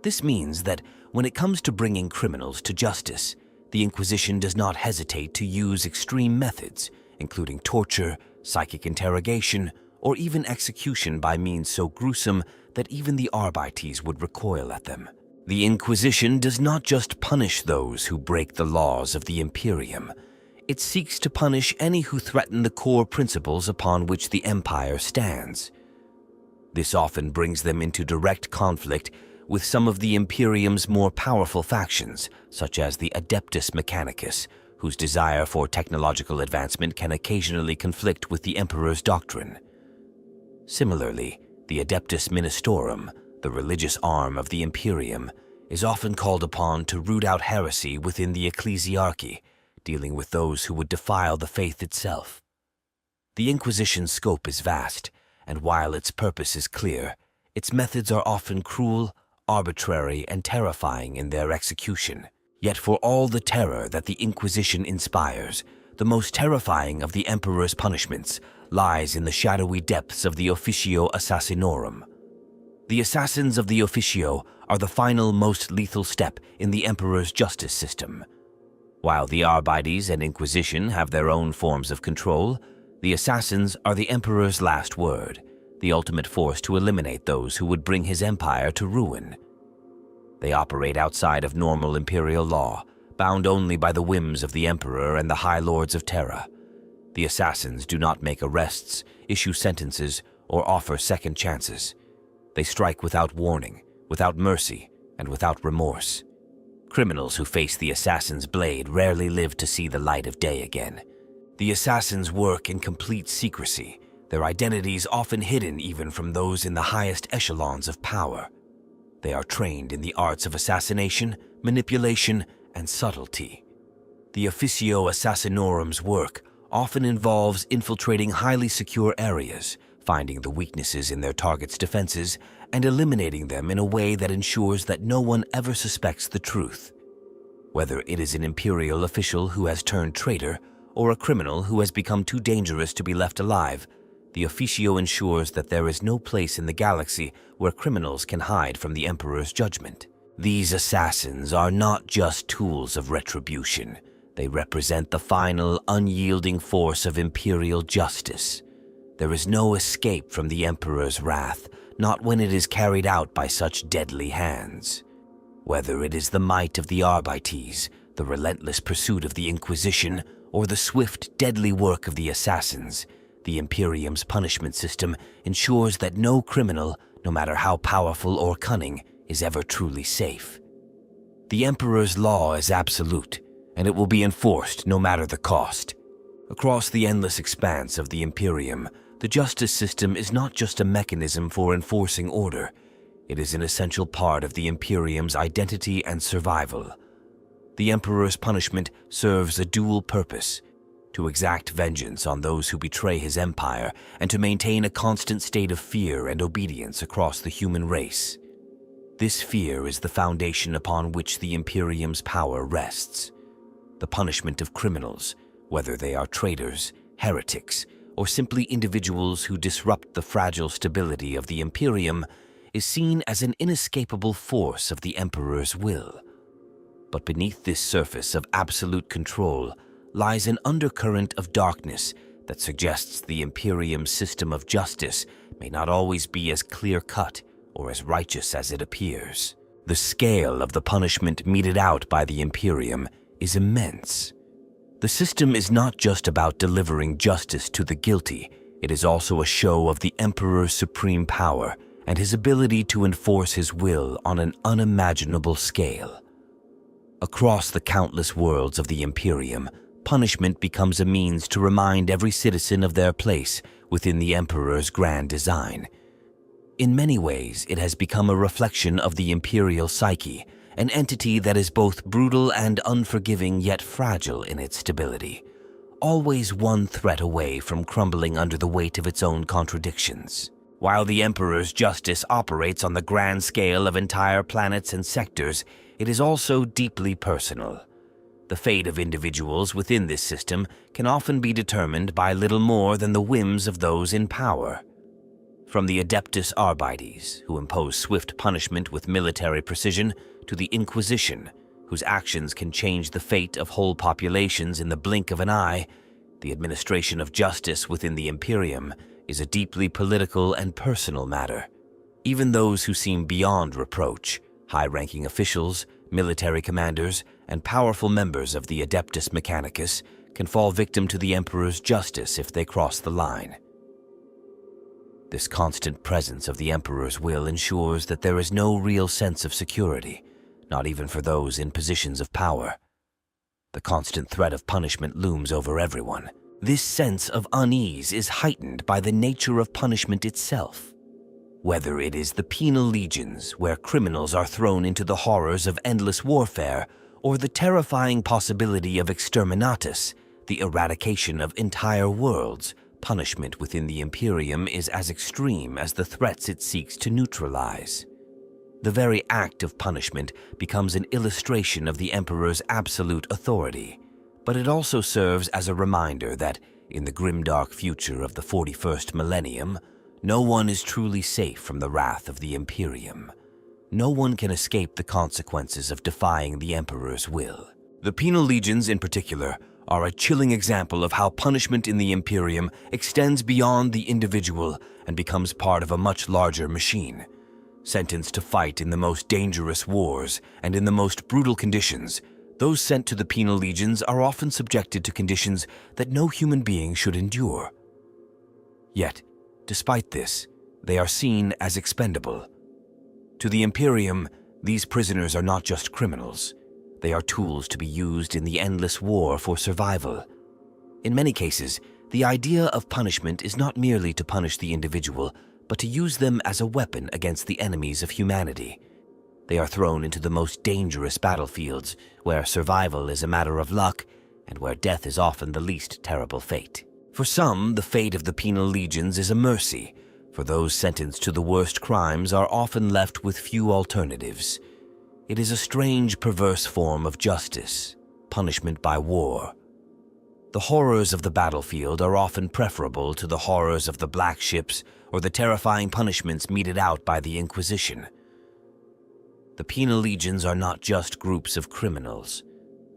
This means that when it comes to bringing criminals to justice, the Inquisition does not hesitate to use extreme methods, including torture, psychic interrogation, or even execution by means so gruesome that even the Arbites would recoil at them. The Inquisition does not just punish those who break the laws of the Imperium. It seeks to punish any who threaten the core principles upon which the Empire stands. This often brings them into direct conflict with some of the Imperium's more powerful factions, such as the Adeptus Mechanicus, whose desire for technological advancement can occasionally conflict with the Emperor's doctrine. Similarly, the Adeptus Ministorum, the religious arm of the Imperium, is often called upon to root out heresy within the ecclesiarchy, dealing with those who would defile the faith itself. The Inquisition's scope is vast, and while its purpose is clear, its methods are often cruel, arbitrary, and terrifying in their execution. Yet for all the terror that the Inquisition inspires, the most terrifying of the Emperor's punishments lies in the shadowy depths of the Officio Assassinorum. The assassins of the Officio are the final, most lethal step in the Emperor's justice system. While the Arbites and Inquisition have their own forms of control, the assassins are the Emperor's last word, the ultimate force to eliminate those who would bring his empire to ruin. They operate outside of normal imperial law, bound only by the whims of the Emperor and the High Lords of Terra. The assassins do not make arrests, issue sentences, or offer second chances. They strike without warning, without mercy, and without remorse. Criminals who face the assassin's blade rarely live to see the light of day again. The assassins work in complete secrecy, their identities often hidden even from those in the highest echelons of power. They are trained in the arts of assassination, manipulation, and subtlety. The Officio Assassinorum's work often involves infiltrating highly secure areas, finding the weaknesses in their target's defenses, and eliminating them in a way that ensures that no one ever suspects the truth. Whether it is an imperial official who has turned traitor or a criminal who has become too dangerous to be left alive, the Officio ensures that there is no place in the galaxy where criminals can hide from the Emperor's judgment. These assassins are not just tools of retribution. They represent the final, unyielding force of imperial justice. There is no escape from the Emperor's wrath, not when it is carried out by such deadly hands. Whether it is the might of the Arbites, the relentless pursuit of the Inquisition, or the swift, deadly work of the assassins, the Imperium's punishment system ensures that no criminal, no matter how powerful or cunning, is ever truly safe. The Emperor's law is absolute, and it will be enforced no matter the cost. Across the endless expanse of the Imperium, the justice system is not just a mechanism for enforcing order. It is an essential part of the Imperium's identity and survival. The Emperor's punishment serves a dual purpose: to exact vengeance on those who betray his empire and to maintain a constant state of fear and obedience across the human race. This fear is the foundation upon which the Imperium's power rests. The punishment of criminals, whether they are traitors, heretics, or simply individuals who disrupt the fragile stability of the Imperium, is seen as an inescapable force of the Emperor's will. But beneath this surface of absolute control lies an undercurrent of darkness that suggests the Imperium's system of justice may not always be as clear-cut or as righteous as it appears. The scale of the punishment meted out by the Imperium is immense. The system is not just about delivering justice to the guilty, it is also a show of the Emperor's supreme power and his ability to enforce his will on an unimaginable scale. Across the countless worlds of the Imperium, punishment becomes a means to remind every citizen of their place within the Emperor's grand design. In many ways, it has become a reflection of the imperial psyche, an entity that is both brutal and unforgiving yet fragile in its stability, always one threat away from crumbling under the weight of its own contradictions. While the Emperor's justice operates on the grand scale of entire planets and sectors, it is also deeply personal. The fate of individuals within this system can often be determined by little more than the whims of those in power. From the Adeptus Arbites, who impose swift punishment with military precision, to the Inquisition, whose actions can change the fate of whole populations in the blink of an eye, the administration of justice within the Imperium is a deeply political and personal matter. Even those who seem beyond reproach, high-ranking officials, military commanders, and powerful members of the Adeptus Mechanicus, can fall victim to the Emperor's justice if they cross the line. This constant presence of the Emperor's will ensures that there is no real sense of security, not even for those in positions of power. The constant threat of punishment looms over everyone. This sense of unease is heightened by the nature of punishment itself. Whether it is the penal legions, where criminals are thrown into the horrors of endless warfare, or the terrifying possibility of exterminatus, the eradication of entire worlds, punishment within the Imperium is as extreme as the threats it seeks to neutralize. The very act of punishment becomes an illustration of the Emperor's absolute authority, but it also serves as a reminder that, in the grimdark future of the 41st millennium, no one is truly safe from the wrath of the Imperium. No one can escape the consequences of defying the Emperor's will. The penal legions, in particular, are a chilling example of how punishment in the Imperium extends beyond the individual and becomes part of a much larger machine. Sentenced to fight in the most dangerous wars and in the most brutal conditions, those sent to the penal legions are often subjected to conditions that no human being should endure. Yet, despite this, they are seen as expendable. To the Imperium, these prisoners are not just criminals. They are tools to be used in the endless war for survival. In many cases, the idea of punishment is not merely to punish the individual, but to use them as a weapon against the enemies of humanity. They are thrown into the most dangerous battlefields, where survival is a matter of luck, and where death is often the least terrible fate. For some, the fate of the penal legions is a mercy, for those sentenced to the worst crimes are often left with few alternatives. It is a strange, perverse form of justice, punishment by war. The horrors of the battlefield are often preferable to the horrors of the black ships or the terrifying punishments meted out by the Inquisition. The penal legions are not just groups of criminals.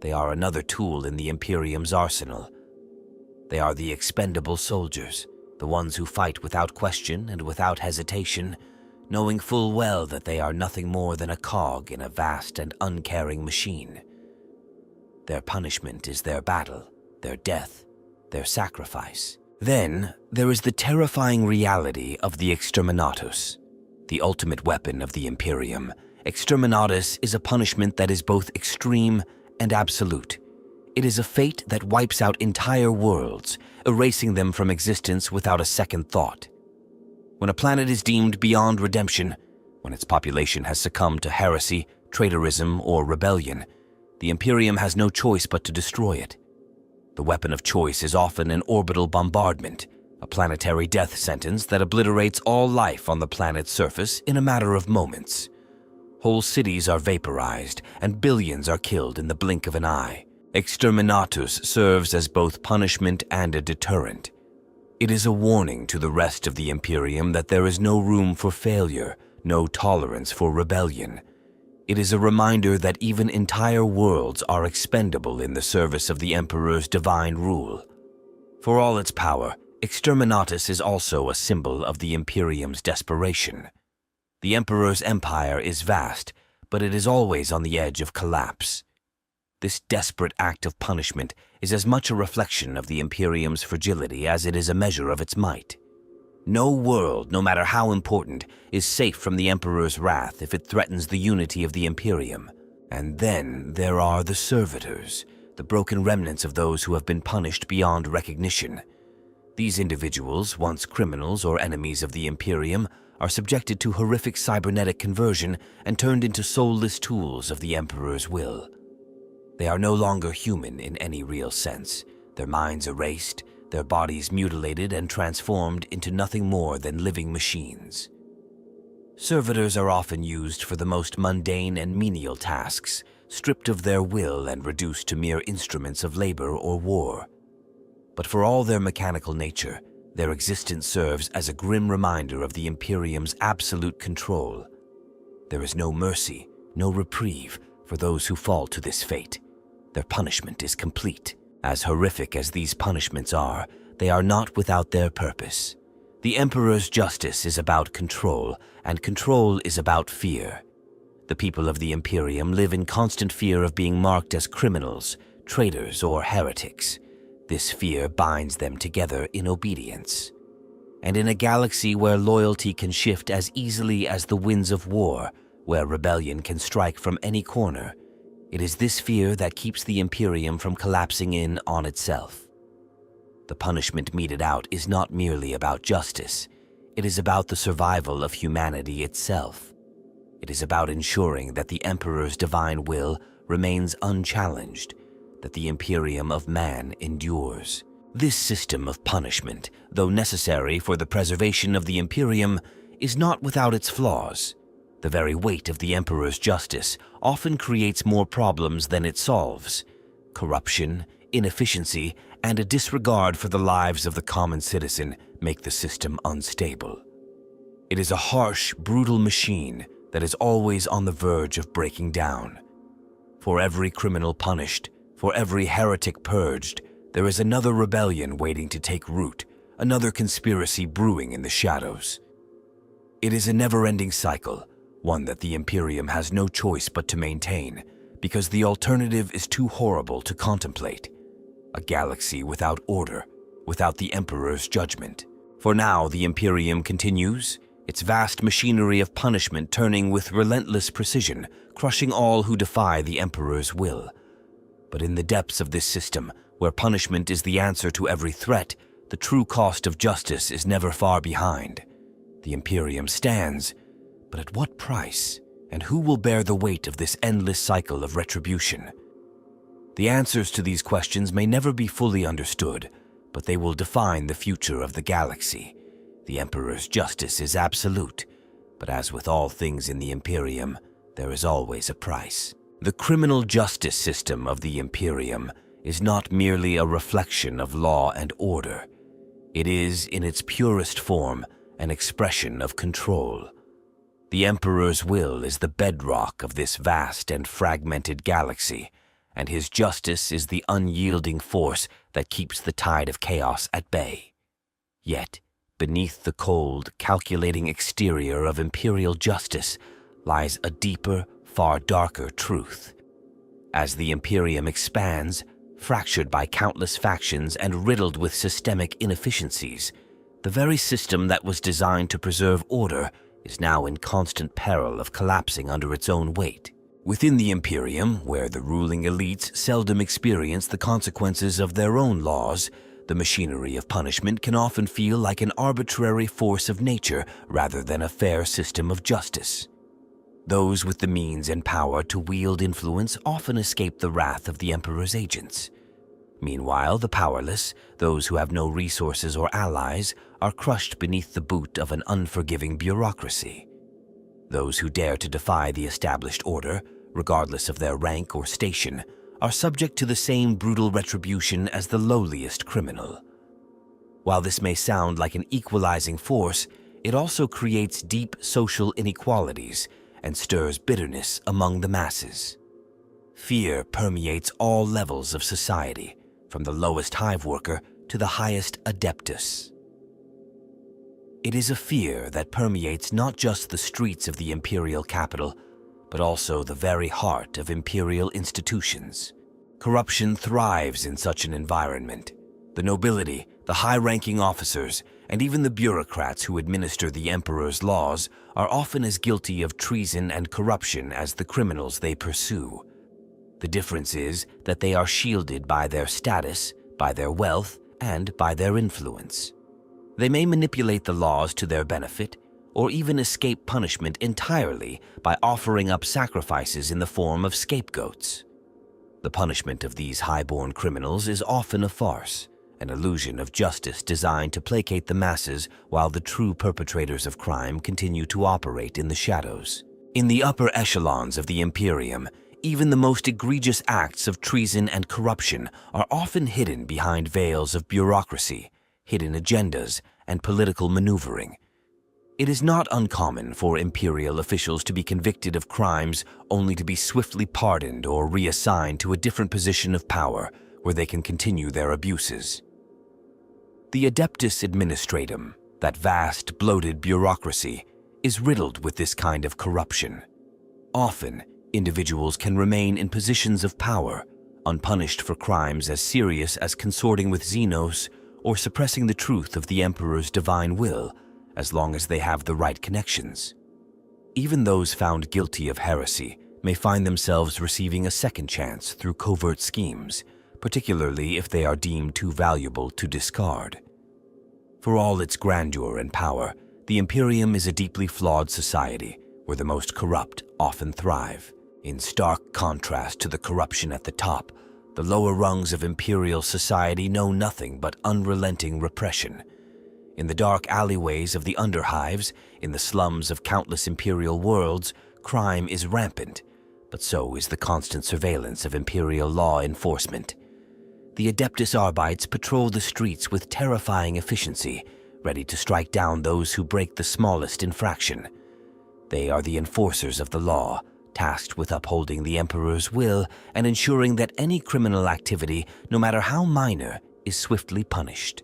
They are another tool in the Imperium's arsenal. They are the expendable soldiers, the ones who fight without question and without hesitation, knowing full well that they are nothing more than a cog in a vast and uncaring machine. Their punishment is their battle, their death, their sacrifice. Then, there is the terrifying reality of the Exterminatus, the ultimate weapon of the Imperium. Exterminatus is a punishment that is both extreme and absolute. It is a fate that wipes out entire worlds, erasing them from existence without a second thought. When a planet is deemed beyond redemption, when its population has succumbed to heresy, traitorism, or rebellion, the Imperium has no choice but to destroy it. The weapon of choice is often an orbital bombardment, a planetary death sentence that obliterates all life on the planet's surface in a matter of moments. Whole cities are vaporized, and billions are killed in the blink of an eye. Exterminatus serves as both punishment and a deterrent. It is a warning to the rest of the Imperium that there is no room for failure, no tolerance for rebellion. It is a reminder that even entire worlds are expendable in the service of the Emperor's divine rule. For all its power, Exterminatus is also a symbol of the Imperium's desperation. The Emperor's empire is vast, but it is always on the edge of collapse. This desperate act of punishment is as much a reflection of the Imperium's fragility as it is a measure of its might. No world, no matter how important, is safe from the Emperor's wrath if it threatens the unity of the Imperium. And then there are the servitors, the broken remnants of those who have been punished beyond recognition. These individuals, once criminals or enemies of the Imperium, are subjected to horrific cybernetic conversion and turned into soulless tools of the Emperor's will. They are no longer human in any real sense, their minds erased, their bodies mutilated and transformed into nothing more than living machines. Servitors are often used for the most mundane and menial tasks, stripped of their will and reduced to mere instruments of labor or war. But for all their mechanical nature, their existence serves as a grim reminder of the Imperium's absolute control. There is no mercy, no reprieve for those who fall to this fate. Their punishment is complete. As horrific as these punishments are, they are not without their purpose. The Emperor's justice is about control, and control is about fear. The people of the Imperium live in constant fear of being marked as criminals, traitors, or heretics. This fear binds them together in obedience. And in a galaxy where loyalty can shift as easily as the winds of war, where rebellion can strike from any corner, it is this fear that keeps the Imperium from collapsing in on itself. The punishment meted out is not merely about justice. It is about the survival of humanity itself. It is about ensuring that the Emperor's divine will remains unchallenged, that the Imperium of man endures. This system of punishment, though necessary for the preservation of the Imperium, is not without its flaws. The very weight of the Emperor's justice often creates more problems than it solves. Corruption, inefficiency, and a disregard for the lives of the common citizen make the system unstable. It is a harsh, brutal machine that is always on the verge of breaking down. For every criminal punished, for every heretic purged, there is another rebellion waiting to take root, another conspiracy brewing in the shadows. It is a never-ending cycle, one that the Imperium has no choice but to maintain, because the alternative is too horrible to contemplate. A galaxy without order, without the Emperor's judgment. For now, the Imperium continues, its vast machinery of punishment turning with relentless precision, crushing all who defy the Emperor's will. But in the depths of this system, where punishment is the answer to every threat, the true cost of justice is never far behind. The Imperium stands, but at what price? And who will bear the weight of this endless cycle of retribution? The answers to these questions may never be fully understood, but they will define the future of the galaxy. The Emperor's justice is absolute, but as with all things in the Imperium, there is always a price. The criminal justice system of the Imperium is not merely a reflection of law and order. It is, in its purest form, an expression of control. The Emperor's will is the bedrock of this vast and fragmented galaxy, and his justice is the unyielding force that keeps the tide of chaos at bay. Yet, beneath the cold, calculating exterior of imperial justice lies a deeper, far darker truth. As the Imperium expands, fractured by countless factions and riddled with systemic inefficiencies, the very system that was designed to preserve order is now in constant peril of collapsing under its own weight. Within the Imperium, where the ruling elites seldom experience the consequences of their own laws, the machinery of punishment can often feel like an arbitrary force of nature rather than a fair system of justice. Those with the means and power to wield influence often escape the wrath of the Emperor's agents. Meanwhile, the powerless, those who have no resources or allies, are crushed beneath the boot of an unforgiving bureaucracy. Those who dare to defy the established order, regardless of their rank or station, are subject to the same brutal retribution as the lowliest criminal. While this may sound like an equalizing force, it also creates deep social inequalities and stirs bitterness among the masses. Fear permeates all levels of society, from the lowest hive worker to the highest adeptus. It is a fear that permeates not just the streets of the imperial capital, but also the very heart of imperial institutions. Corruption thrives in such an environment. The nobility, the high-ranking officers, and even the bureaucrats who administer the Emperor's laws are often as guilty of treason and corruption as the criminals they pursue. The difference is that they are shielded by their status, by their wealth, and by their influence. They may manipulate the laws to their benefit, or even escape punishment entirely by offering up sacrifices in the form of scapegoats. The punishment of these high-born criminals is often a farce, an illusion of justice designed to placate the masses while the true perpetrators of crime continue to operate in the shadows. In the upper echelons of the Imperium, even the most egregious acts of treason and corruption are often hidden behind veils of bureaucracy, hidden agendas, and political maneuvering. It is not uncommon for imperial officials to be convicted of crimes only to be swiftly pardoned or reassigned to a different position of power where they can continue their abuses. The Adeptus Ministorum, that vast, bloated bureaucracy, is riddled with this kind of corruption. Often, individuals can remain in positions of power, unpunished for crimes as serious as consorting with Xenos or suppressing the truth of the Emperor's divine will, as long as they have the right connections. Even those found guilty of heresy may find themselves receiving a second chance through covert schemes, particularly if they are deemed too valuable to discard. For all its grandeur and power, the Imperium is a deeply flawed society where the most corrupt often thrive. In stark contrast to the corruption at the top, the lower rungs of imperial society know nothing but unrelenting repression. In the dark alleyways of the underhives, in the slums of countless imperial worlds, crime is rampant, but so is the constant surveillance of imperial law enforcement. The Adeptus Arbites patrol the streets with terrifying efficiency, ready to strike down those who break the smallest infraction. They are the enforcers of the law, tasked with upholding the Emperor's will and ensuring that any criminal activity, no matter how minor, is swiftly punished.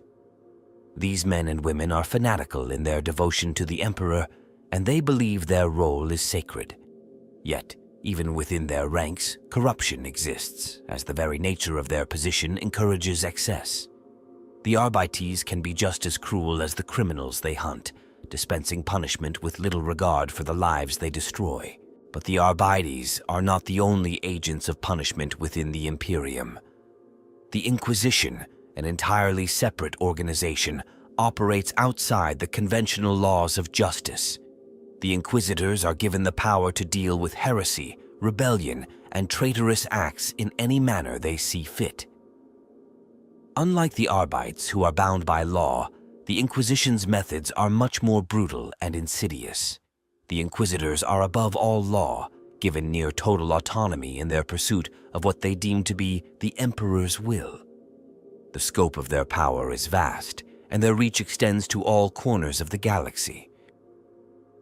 These men and women are fanatical in their devotion to the Emperor, and they believe their role is sacred. Yet, even within their ranks, corruption exists, as the very nature of their position encourages excess. The Arbites can be just as cruel as the criminals they hunt, dispensing punishment with little regard for the lives they destroy. But the Arbites are not the only agents of punishment within the Imperium. The Inquisition, an entirely separate organization, operates outside the conventional laws of justice. The Inquisitors are given the power to deal with heresy, rebellion, and traitorous acts in any manner they see fit. Unlike the Arbites, who are bound by law, the Inquisition's methods are much more brutal and insidious. The Inquisitors are above all law, given near total autonomy in their pursuit of what they deem to be the Emperor's will. The scope of their power is vast, and their reach extends to all corners of the galaxy.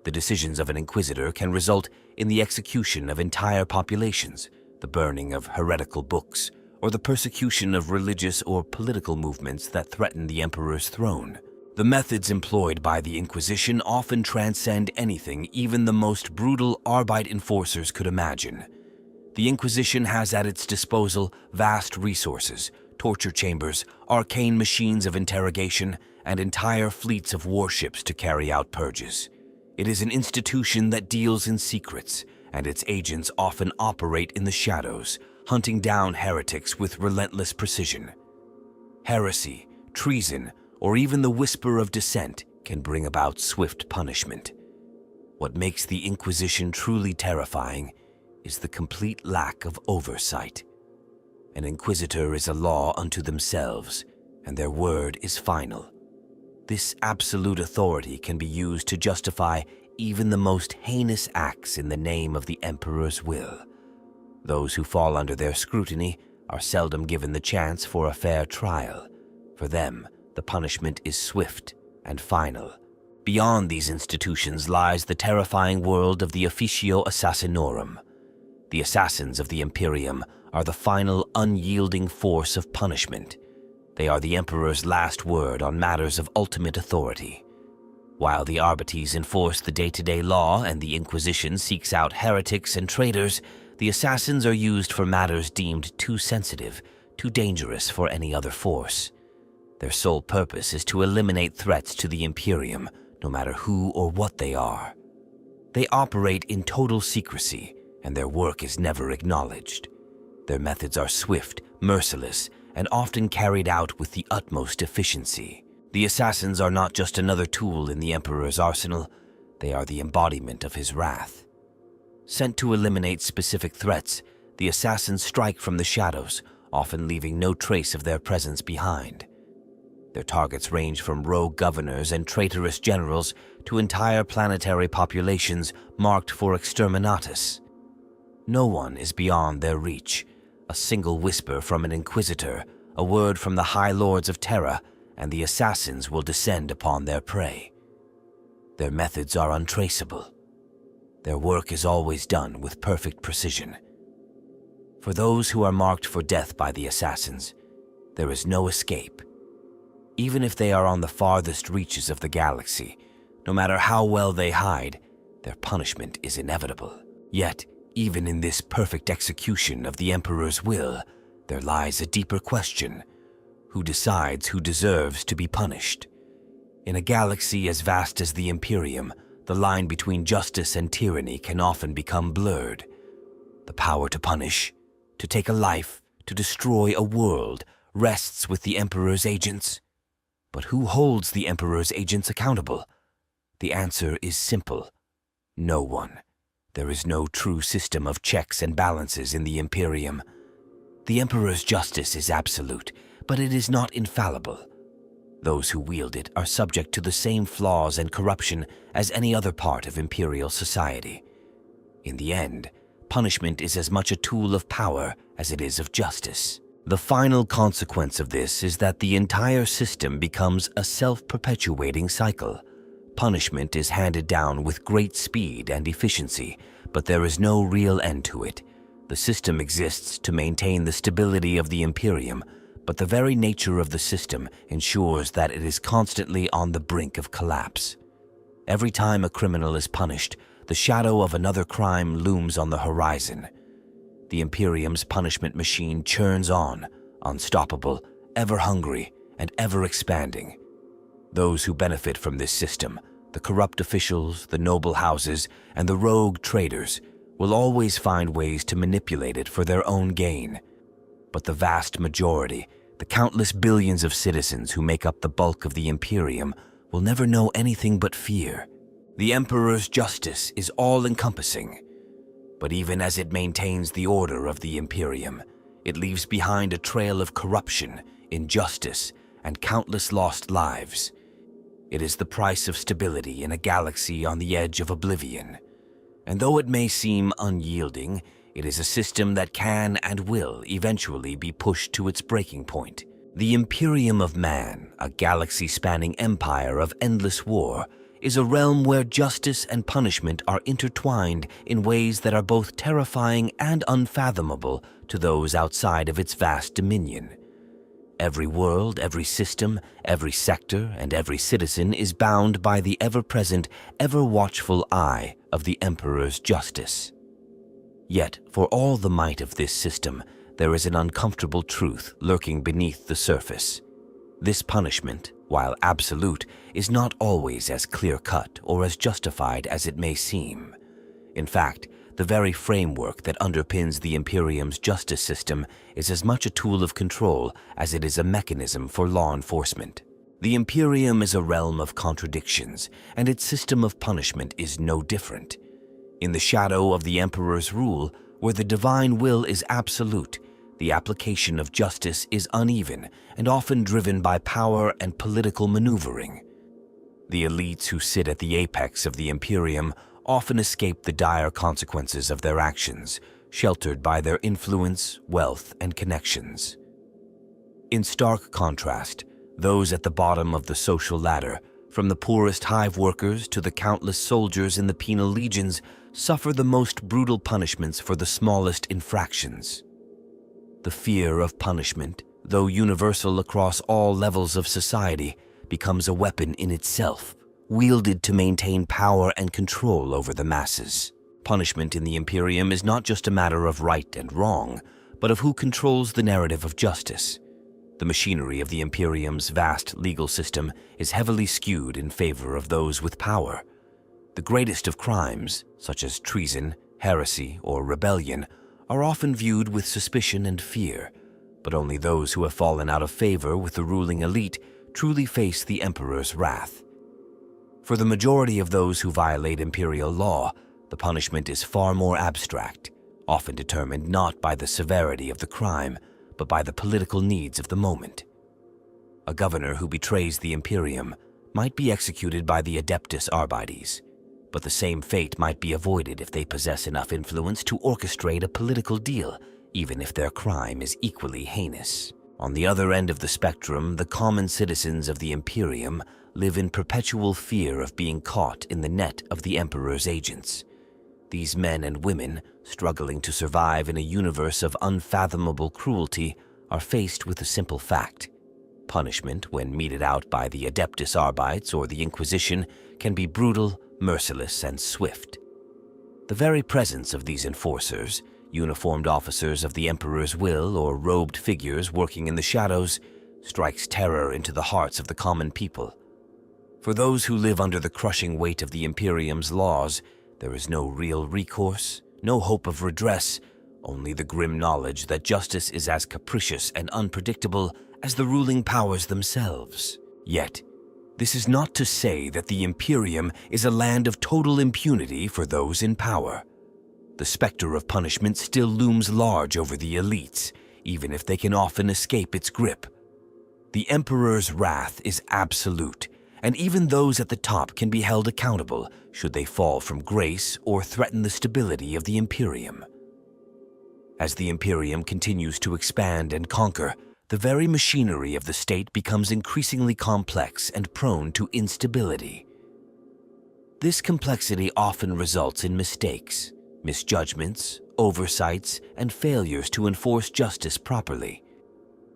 The decisions of an Inquisitor can result in the execution of entire populations, the burning of heretical books, or the persecution of religious or political movements that threaten the Emperor's throne. The methods employed by the Inquisition often transcend anything even the most brutal Arbite enforcers could imagine. The Inquisition has at its disposal vast resources, torture chambers, arcane machines of interrogation, and entire fleets of warships to carry out purges. It is an institution that deals in secrets, and its agents often operate in the shadows, hunting down heretics with relentless precision. Heresy, treason, or even the whisper of dissent can bring about swift punishment. What makes the Inquisition truly terrifying is the complete lack of oversight. An Inquisitor is a law unto themselves, and their word is final. This absolute authority can be used to justify even the most heinous acts in the name of the Emperor's will. Those who fall under their scrutiny are seldom given the chance for a fair trial. For them, the punishment is swift and final. Beyond these institutions lies the terrifying world of the Officio Assassinorum. The assassins of the Imperium are the final unyielding force of punishment. They are the Emperor's last word on matters of ultimate authority. While the Arbites enforce the day-to-day law and the Inquisition seeks out heretics and traitors, the assassins are used for matters deemed too sensitive, too dangerous for any other force. Their sole purpose is to eliminate threats to the Imperium, no matter who or what they are. They operate in total secrecy, and their work is never acknowledged. Their methods are swift, merciless, and often carried out with the utmost efficiency. The assassins are not just another tool in the Emperor's arsenal, they are the embodiment of his wrath. Sent to eliminate specific threats, the assassins strike from the shadows, often leaving no trace of their presence behind. Their targets range from rogue governors and traitorous generals to entire planetary populations marked for exterminatus. No one is beyond their reach. A single whisper from an Inquisitor, a word from the High Lords of Terra, and the assassins will descend upon their prey. Their methods are untraceable. Their work is always done with perfect precision. For those who are marked for death by the assassins, there is no escape. Even if they are on the farthest reaches of the galaxy, no matter how well they hide, their punishment is inevitable. Yet, even in this perfect execution of the Emperor's will, there lies a deeper question. Who decides who deserves to be punished? In a galaxy as vast as the Imperium, the line between justice and tyranny can often become blurred. The power to punish, to take a life, to destroy a world, rests with the Emperor's agents. But who holds the Emperor's agents accountable? The answer is simple. No one. There is no true system of checks and balances in the Imperium. The Emperor's justice is absolute, but it is not infallible. Those who wield it are subject to the same flaws and corruption as any other part of imperial society. In the end, punishment is as much a tool of power as it is of justice. The final consequence of this is that the entire system becomes a self-perpetuating cycle. Punishment is handed down with great speed and efficiency, but there is no real end to it. The system exists to maintain the stability of the Imperium, but the very nature of the system ensures that it is constantly on the brink of collapse. Every time a criminal is punished, the shadow of another crime looms on the horizon. The Imperium's punishment machine churns on, unstoppable, ever hungry, and ever expanding. Those who benefit from this system, The corrupt officials, the noble houses, and the rogue traders will always find ways to manipulate it for their own gain. But the vast majority, the countless billions of citizens who make up the bulk of the Imperium, will never know anything but fear. The Emperor's justice is all-encompassing, but even as it maintains the order of the Imperium, it leaves behind a trail of corruption, injustice, and countless lost lives. It is the price of stability in a galaxy on the edge of oblivion. And though it may seem unyielding, it is a system that can and will eventually be pushed to its breaking point. The Imperium of Man, a galaxy-spanning empire of endless war, is a realm where justice and punishment are intertwined in ways that are both terrifying and unfathomable to those outside of its vast dominion. Every world, every system, every sector, and every citizen is bound by the ever-present, ever-watchful eye of the Emperor's justice. Yet, for all the might of this system, there is an uncomfortable truth lurking beneath the surface. This punishment, while absolute, is not always as clear-cut or as justified as it may seem. In fact, the very framework that underpins the Imperium's justice system is as much a tool of control as it is a mechanism for law enforcement. The Imperium is a realm of contradictions, and its system of punishment is no different. In the shadow of the Emperor's rule, where the divine will is absolute, the application of justice is uneven and often driven by power and political maneuvering. The elites who sit at the apex of the Imperium often escape the dire consequences of their actions, sheltered by their influence, wealth, and connections. In stark contrast, those at the bottom of the social ladder, from the poorest hive workers to the countless soldiers in the penal legions, suffer the most brutal punishments for the smallest infractions. The fear of punishment, though universal across all levels of society, becomes a weapon in itself, wielded to maintain power and control over the masses. Punishment in the Imperium is not just a matter of right and wrong, but of who controls the narrative of justice. The machinery of the Imperium's vast legal system is heavily skewed in favor of those with power. The greatest of crimes, such as treason, heresy, or rebellion, are often viewed with suspicion and fear, but only those who have fallen out of favor with the ruling elite truly face the Emperor's wrath. For the majority of those who violate imperial law, the punishment is far more abstract, often determined not by the severity of the crime, but by the political needs of the moment. A governor who betrays the Imperium might be executed by the Adeptus Arbites, but the same fate might be avoided if they possess enough influence to orchestrate a political deal, even if their crime is equally heinous. On the other end of the spectrum, the common citizens of the Imperium live in perpetual fear of being caught in the net of the Emperor's agents. These men and women, struggling to survive in a universe of unfathomable cruelty, are faced with a simple fact. Punishment, when meted out by the Adeptus Arbites or the Inquisition, can be brutal, merciless, and swift. The very presence of these enforcers, uniformed officers of the Emperor's will or robed figures working in the shadows, strikes terror into the hearts of the common people. For those who live under the crushing weight of the Imperium's laws, there is no real recourse, no hope of redress, only the grim knowledge that justice is as capricious and unpredictable as the ruling powers themselves. Yet, this is not to say that the Imperium is a land of total impunity for those in power. The specter of punishment still looms large over the elites, even if they can often escape its grip. The Emperor's wrath is absolute, and even those at the top can be held accountable should they fall from grace or threaten the stability of the Imperium. As the Imperium continues to expand and conquer, the very machinery of the state becomes increasingly complex and prone to instability. This complexity often results in mistakes, misjudgments, oversights, and failures to enforce justice properly.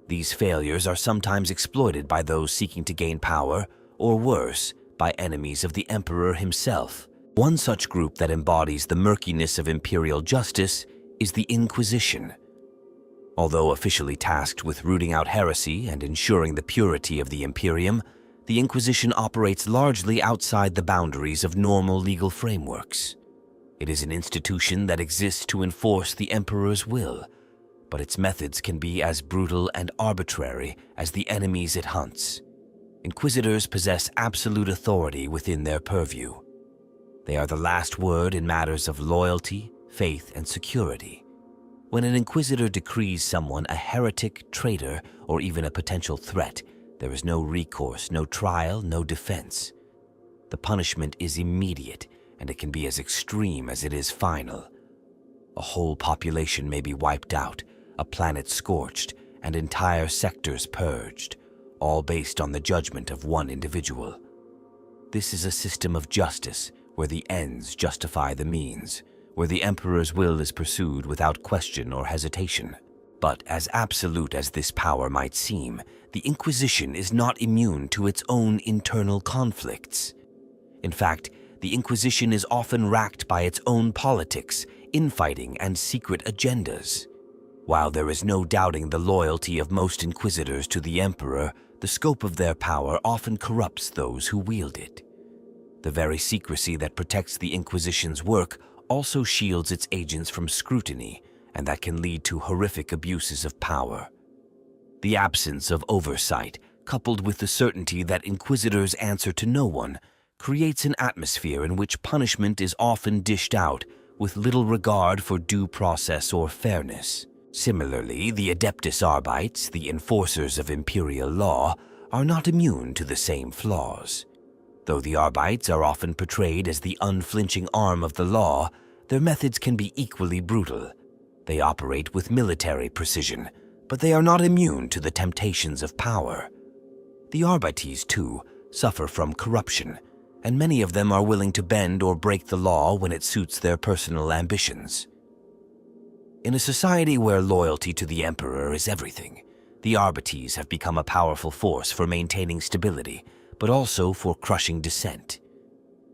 These failures are sometimes exploited by those seeking to gain power, or worse, by enemies of the Emperor himself. One such group that embodies the murkiness of imperial justice is the Inquisition. Although officially tasked with rooting out heresy and ensuring the purity of the Imperium, the Inquisition operates largely outside the boundaries of normal legal frameworks. It is an institution that exists to enforce the Emperor's will, but its methods can be as brutal and arbitrary as the enemies it hunts. Inquisitors possess absolute authority within their purview. They are the last word in matters of loyalty, faith, and security. When an Inquisitor decrees someone a heretic, traitor, or even a potential threat, there is no recourse, no trial, no defense. The punishment is immediate, and it can be as extreme as it is final. A whole population may be wiped out, a planet scorched, and entire sectors purged, all based on the judgment of one individual. This is a system of justice where the ends justify the means, where the Emperor's will is pursued without question or hesitation. But as absolute as this power might seem, the Inquisition is not immune to its own internal conflicts. In fact, the Inquisition is often racked by its own politics, infighting, and secret agendas. While there is no doubting the loyalty of most Inquisitors to the Emperor, the scope of their power often corrupts those who wield it. The very secrecy that protects the Inquisition's work also shields its agents from scrutiny, and that can lead to horrific abuses of power. The absence of oversight, coupled with the certainty that Inquisitors answer to no one, creates an atmosphere in which punishment is often dished out with little regard for due process or fairness. Similarly, the Adeptus Arbites, the enforcers of imperial law, are not immune to the same flaws. Though the Arbites are often portrayed as the unflinching arm of the law, their methods can be equally brutal. They operate with military precision, but they are not immune to the temptations of power. The Arbites, too, suffer from corruption, and many of them are willing to bend or break the law when it suits their personal ambitions. In a society where loyalty to the Emperor is everything, the Arbites have become a powerful force for maintaining stability, but also for crushing dissent.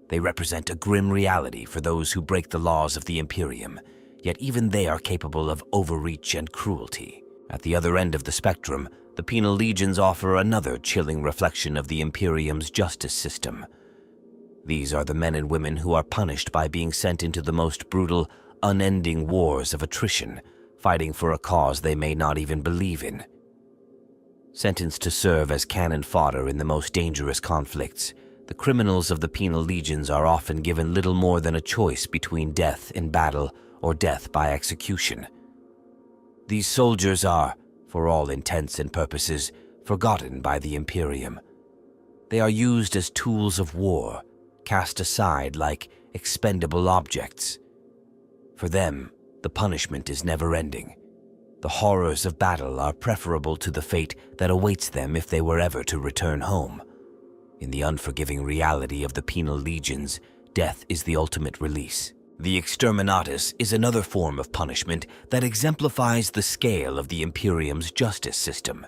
They represent a grim reality for those who break the laws of the Imperium, yet even they are capable of overreach and cruelty. At the other end of the spectrum, the penal legions offer another chilling reflection of the Imperium's justice system. These are the men and women who are punished by being sent into the most brutal, unending wars of attrition, fighting for a cause they may not even believe in. Sentenced to serve as cannon fodder in the most dangerous conflicts, the criminals of the penal legions are often given little more than a choice between death in battle or death by execution. These soldiers are, for all intents and purposes, forgotten by the Imperium. They are used as tools of war, cast aside like expendable objects. For them, the punishment is never-ending. The horrors of battle are preferable to the fate that awaits them if they were ever to return home. In the unforgiving reality of the penal legions, death is the ultimate release. The exterminatus is another form of punishment that exemplifies the scale of the Imperium's justice system.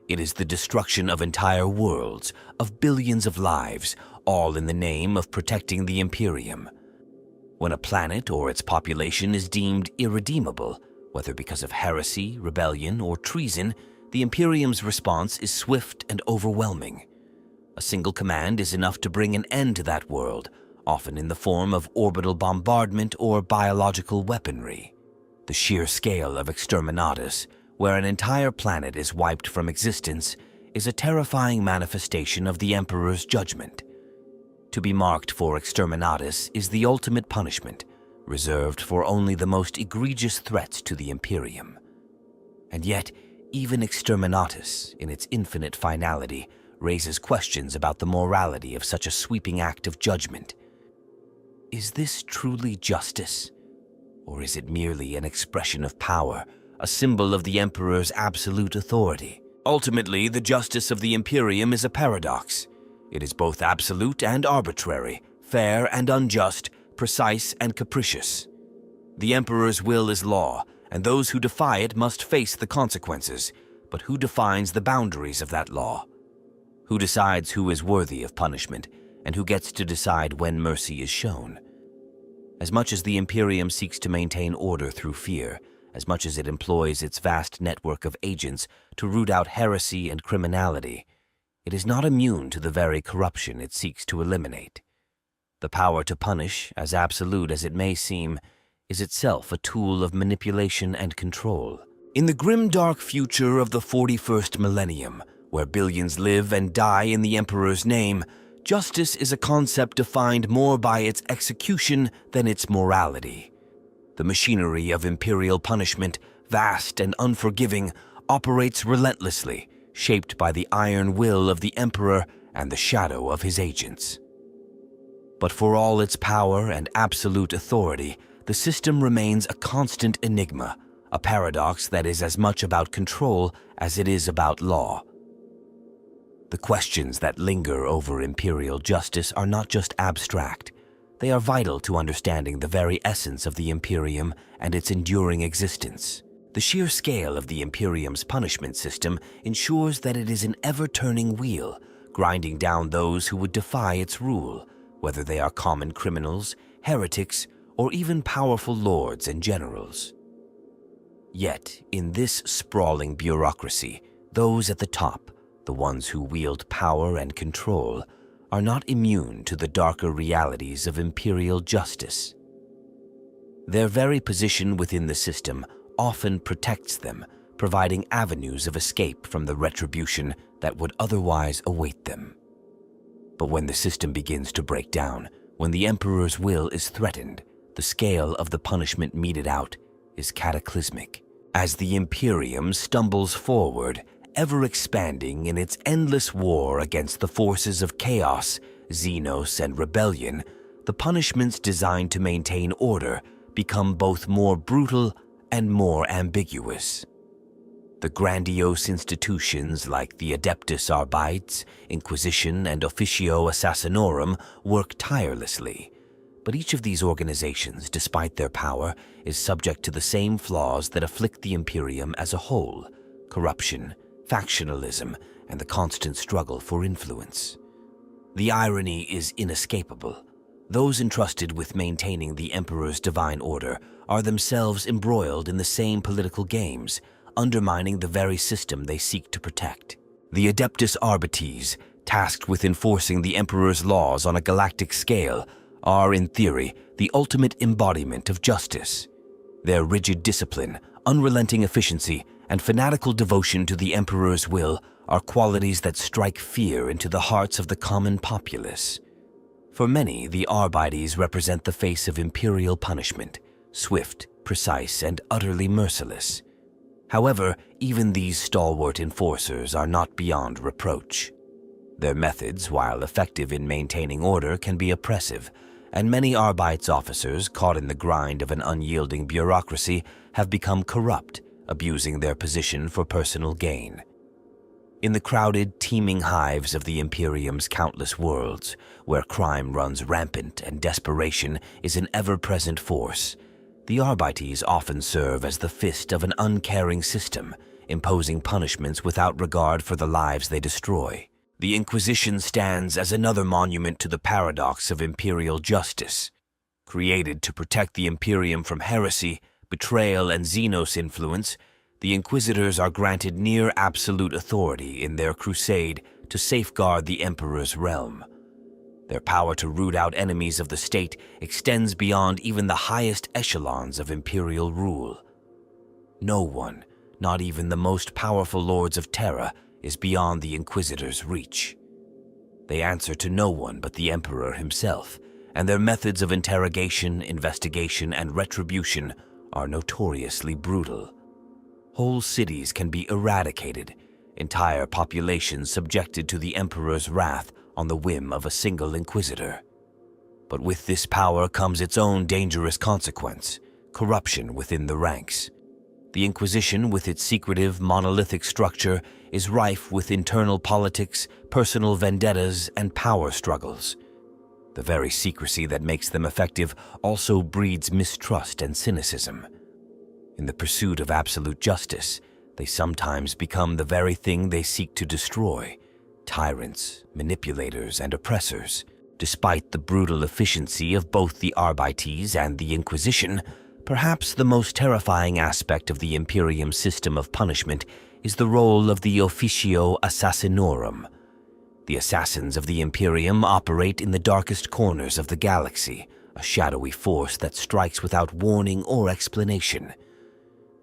It is the destruction of entire worlds, of billions of lives, all in the name of protecting the Imperium. When a planet or its population is deemed irredeemable, whether because of heresy, rebellion, or treason, the Imperium's response is swift and overwhelming. A single command is enough to bring an end to that world, often in the form of orbital bombardment or biological weaponry. The sheer scale of exterminatus, where an entire planet is wiped from existence, is a terrifying manifestation of the Emperor's judgment. To be marked for exterminatus is the ultimate punishment, reserved for only the most egregious threats to the Imperium. And yet, even exterminatus, in its infinite finality, raises questions about the morality of such a sweeping act of judgment. Is this truly justice? Or is it merely an expression of power, a symbol of the Emperor's absolute authority? Ultimately, the justice of the Imperium is a paradox. It is both absolute and arbitrary, fair and unjust, precise and capricious. The Emperor's will is law, and those who defy it must face the consequences. But who defines the boundaries of that law? Who decides who is worthy of punishment, and who gets to decide when mercy is shown? As much as the Imperium seeks to maintain order through fear, as much as it employs its vast network of agents to root out heresy and criminality, it is not immune to the very corruption it seeks to eliminate. The power to punish, as absolute as it may seem, is itself a tool of manipulation and control. In the grim dark future of the 41st millennium, where billions live and die in the Emperor's name, justice is a concept defined more by its execution than its morality. The machinery of imperial punishment, vast and unforgiving, operates relentlessly, shaped by the iron will of the Emperor and the shadow of his agents. But for all its power and absolute authority, the system remains a constant enigma, a paradox that is as much about control as it is about law. The questions that linger over imperial justice are not just abstract. They are vital to understanding the very essence of the Imperium and its enduring existence. The sheer scale of the Imperium's punishment system ensures that it is an ever-turning wheel, grinding down those who would defy its rule, whether they are common criminals, heretics, or even powerful lords and generals. Yet, in this sprawling bureaucracy, those at the top, the ones who wield power and control, are not immune to the darker realities of imperial justice. Their very position within the system often protects them, providing avenues of escape from the retribution that would otherwise await them. But when the system begins to break down, when the Emperor's will is threatened, the scale of the punishment meted out is cataclysmic. As the Imperium stumbles forward, ever expanding in its endless war against the forces of chaos, xenos, and rebellion, the punishments designed to maintain order become both more brutal and more ambiguous. The grandiose institutions like the Adeptus Inquisition, and Officio Assassinorum work tirelessly, but each of these organizations, despite their power, is subject to the same flaws that afflict the Imperium as a whole: corruption, factionalism, and the constant struggle for influence. The irony is inescapable. Those entrusted with maintaining the Emperor's divine order are themselves embroiled in the same political games, undermining the very system they seek to protect. The Adeptus Arbites, tasked with enforcing the Emperor's laws on a galactic scale, are, in theory, the ultimate embodiment of justice. Their rigid discipline, unrelenting efficiency, and fanatical devotion to the Emperor's will are qualities that strike fear into the hearts of the common populace. For many, the Arbites represent the face of imperial punishment, swift, precise, and utterly merciless. However, even these stalwart enforcers are not beyond reproach. Their methods, while effective in maintaining order, can be oppressive, and many Arbites officers, caught in the grind of an unyielding bureaucracy, have become corrupt, abusing their position for personal gain. In the crowded, teeming hives of the Imperium's countless worlds, where crime runs rampant and desperation is an ever-present force, the Arbites often serve as the fist of an uncaring system, imposing punishments without regard for the lives they destroy. The Inquisition stands as another monument to the paradox of imperial justice. Created to protect the Imperium from heresy, betrayal, and xenos influence, the Inquisitors are granted near absolute authority in their crusade to safeguard the Emperor's realm. Their power to root out enemies of the state extends beyond even the highest echelons of imperial rule. No one, not even the most powerful lords of Terra, is beyond the Inquisitors' reach. They answer to no one but the Emperor himself, and their methods of interrogation, investigation, and retribution are notoriously brutal. Whole cities can be eradicated, entire populations subjected to the Emperor's wrath on the whim of a single Inquisitor. But with this power comes its own dangerous consequence: corruption within the ranks. The Inquisition, with its secretive, monolithic structure, is rife with internal politics, personal vendettas, and power struggles. The very secrecy that makes them effective also breeds mistrust and cynicism. In the pursuit of absolute justice, they sometimes become the very thing they seek to destroy: tyrants, manipulators, and oppressors. Despite the brutal efficiency of both the Arbites and the Inquisition, perhaps the most terrifying aspect of the Imperium system of punishment is the role of the Officio Assassinorum. The assassins of the Imperium operate in the darkest corners of the galaxy, a shadowy force that strikes without warning or explanation.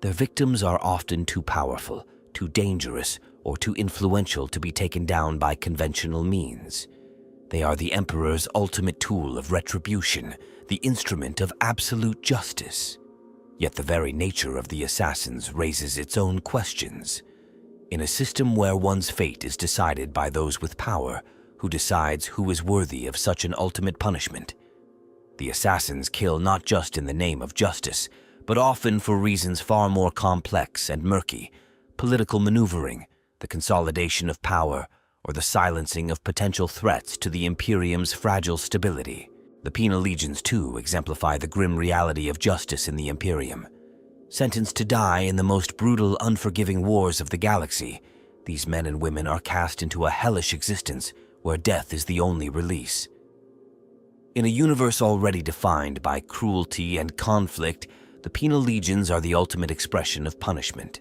Their victims are often too powerful, too dangerous, or too influential to be taken down by conventional means. They are the Emperor's ultimate tool of retribution, the instrument of absolute justice. Yet the very nature of the assassins raises its own questions. In a system where one's fate is decided by those with power, who decides who is worthy of such an ultimate punishment? The assassins kill not just in the name of justice, but often for reasons far more complex and murky: political maneuvering, the consolidation of power, or the silencing of potential threats to the Imperium's fragile stability. The penal legions, too, exemplify the grim reality of justice in the Imperium. Sentenced to die in the most brutal, unforgiving wars of the galaxy, these men and women are cast into a hellish existence where death is the only release. In a universe already defined by cruelty and conflict, the penal legions are the ultimate expression of punishment.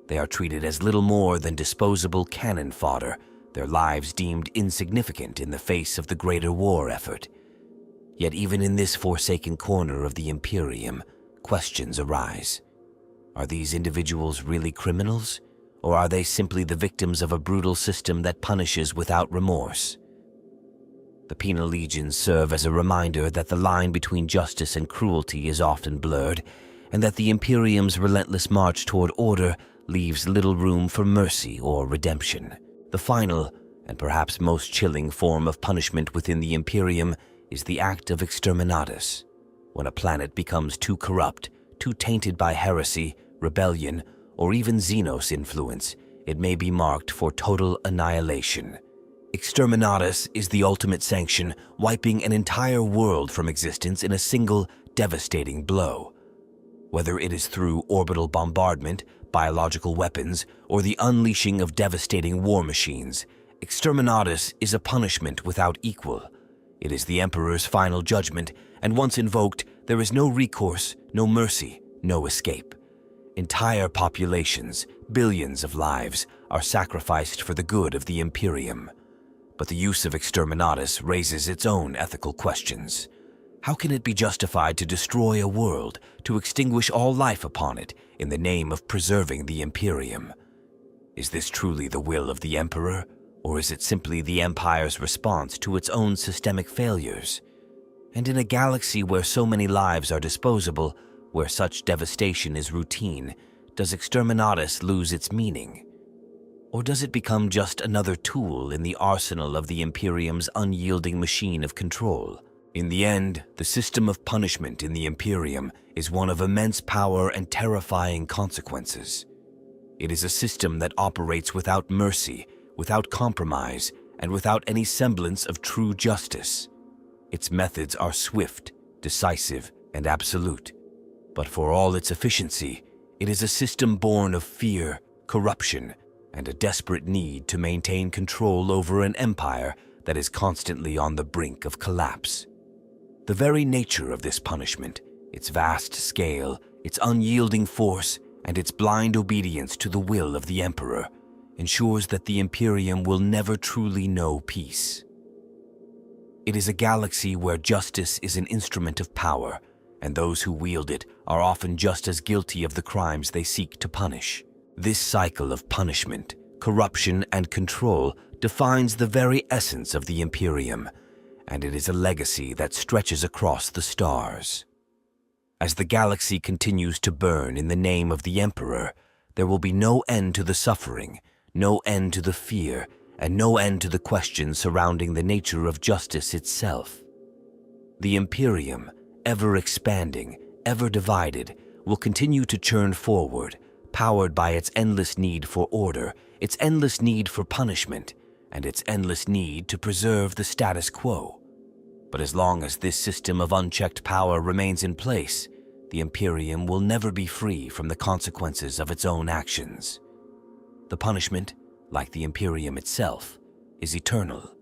They are treated as little more than disposable cannon fodder, their lives deemed insignificant in the face of the greater war effort. Yet even in this forsaken corner of the Imperium, questions arise. Are these individuals really criminals, or are they simply the victims of a brutal system that punishes without remorse? The penal legions serve as a reminder that the line between justice and cruelty is often blurred, and that the Imperium's relentless march toward order leaves little room for mercy or redemption. The final, and perhaps most chilling form of punishment within the Imperium is the act of exterminatus. When a planet becomes too corrupt, too tainted by heresy, rebellion, or even Xenos influence, it may be marked for total annihilation. Exterminatus is the ultimate sanction, wiping an entire world from existence in a single, devastating blow. Whether it is through orbital bombardment, biological weapons, or the unleashing of devastating war machines, exterminatus is a punishment without equal. It is the Emperor's final judgment, and once invoked, there is no recourse, no mercy, no escape. Entire populations, billions of lives, are sacrificed for the good of the Imperium. But the use of exterminatus raises its own ethical questions. How can it be justified to destroy a world, to extinguish all life upon it, in the name of preserving the Imperium? Is this truly the will of the Emperor, or is it simply the Empire's response to its own systemic failures? And in a galaxy where so many lives are disposable, where such devastation is routine, does exterminatus lose its meaning? Or does it become just another tool in the arsenal of the Imperium's unyielding machine of control? In the end, the system of punishment in the Imperium is one of immense power and terrifying consequences. It is a system that operates without mercy, without compromise, and without any semblance of true justice. Its methods are swift, decisive, and absolute. But for all its efficiency, it is a system born of fear, corruption, and a desperate need to maintain control over an empire that is constantly on the brink of collapse. The very nature of this punishment, its vast scale, its unyielding force, and its blind obedience to the will of the Emperor, ensures that the Imperium will never truly know peace. It is a galaxy where justice is an instrument of power, and those who wield it are often just as guilty of the crimes they seek to punish. This cycle of punishment, corruption, and control defines the very essence of the Imperium, and it is a legacy that stretches across the stars. As the galaxy continues to burn in the name of the Emperor, there will be no end to the suffering, no end to the fear, and no end to the questions surrounding the nature of justice itself. The Imperium, ever expanding, ever divided, will continue to churn forward, powered by its endless need for order, its endless need for punishment, and its endless need to preserve the status quo. But as long as this system of unchecked power remains in place, the Imperium will never be free from the consequences of its own actions. The punishment, like the Imperium itself, is eternal.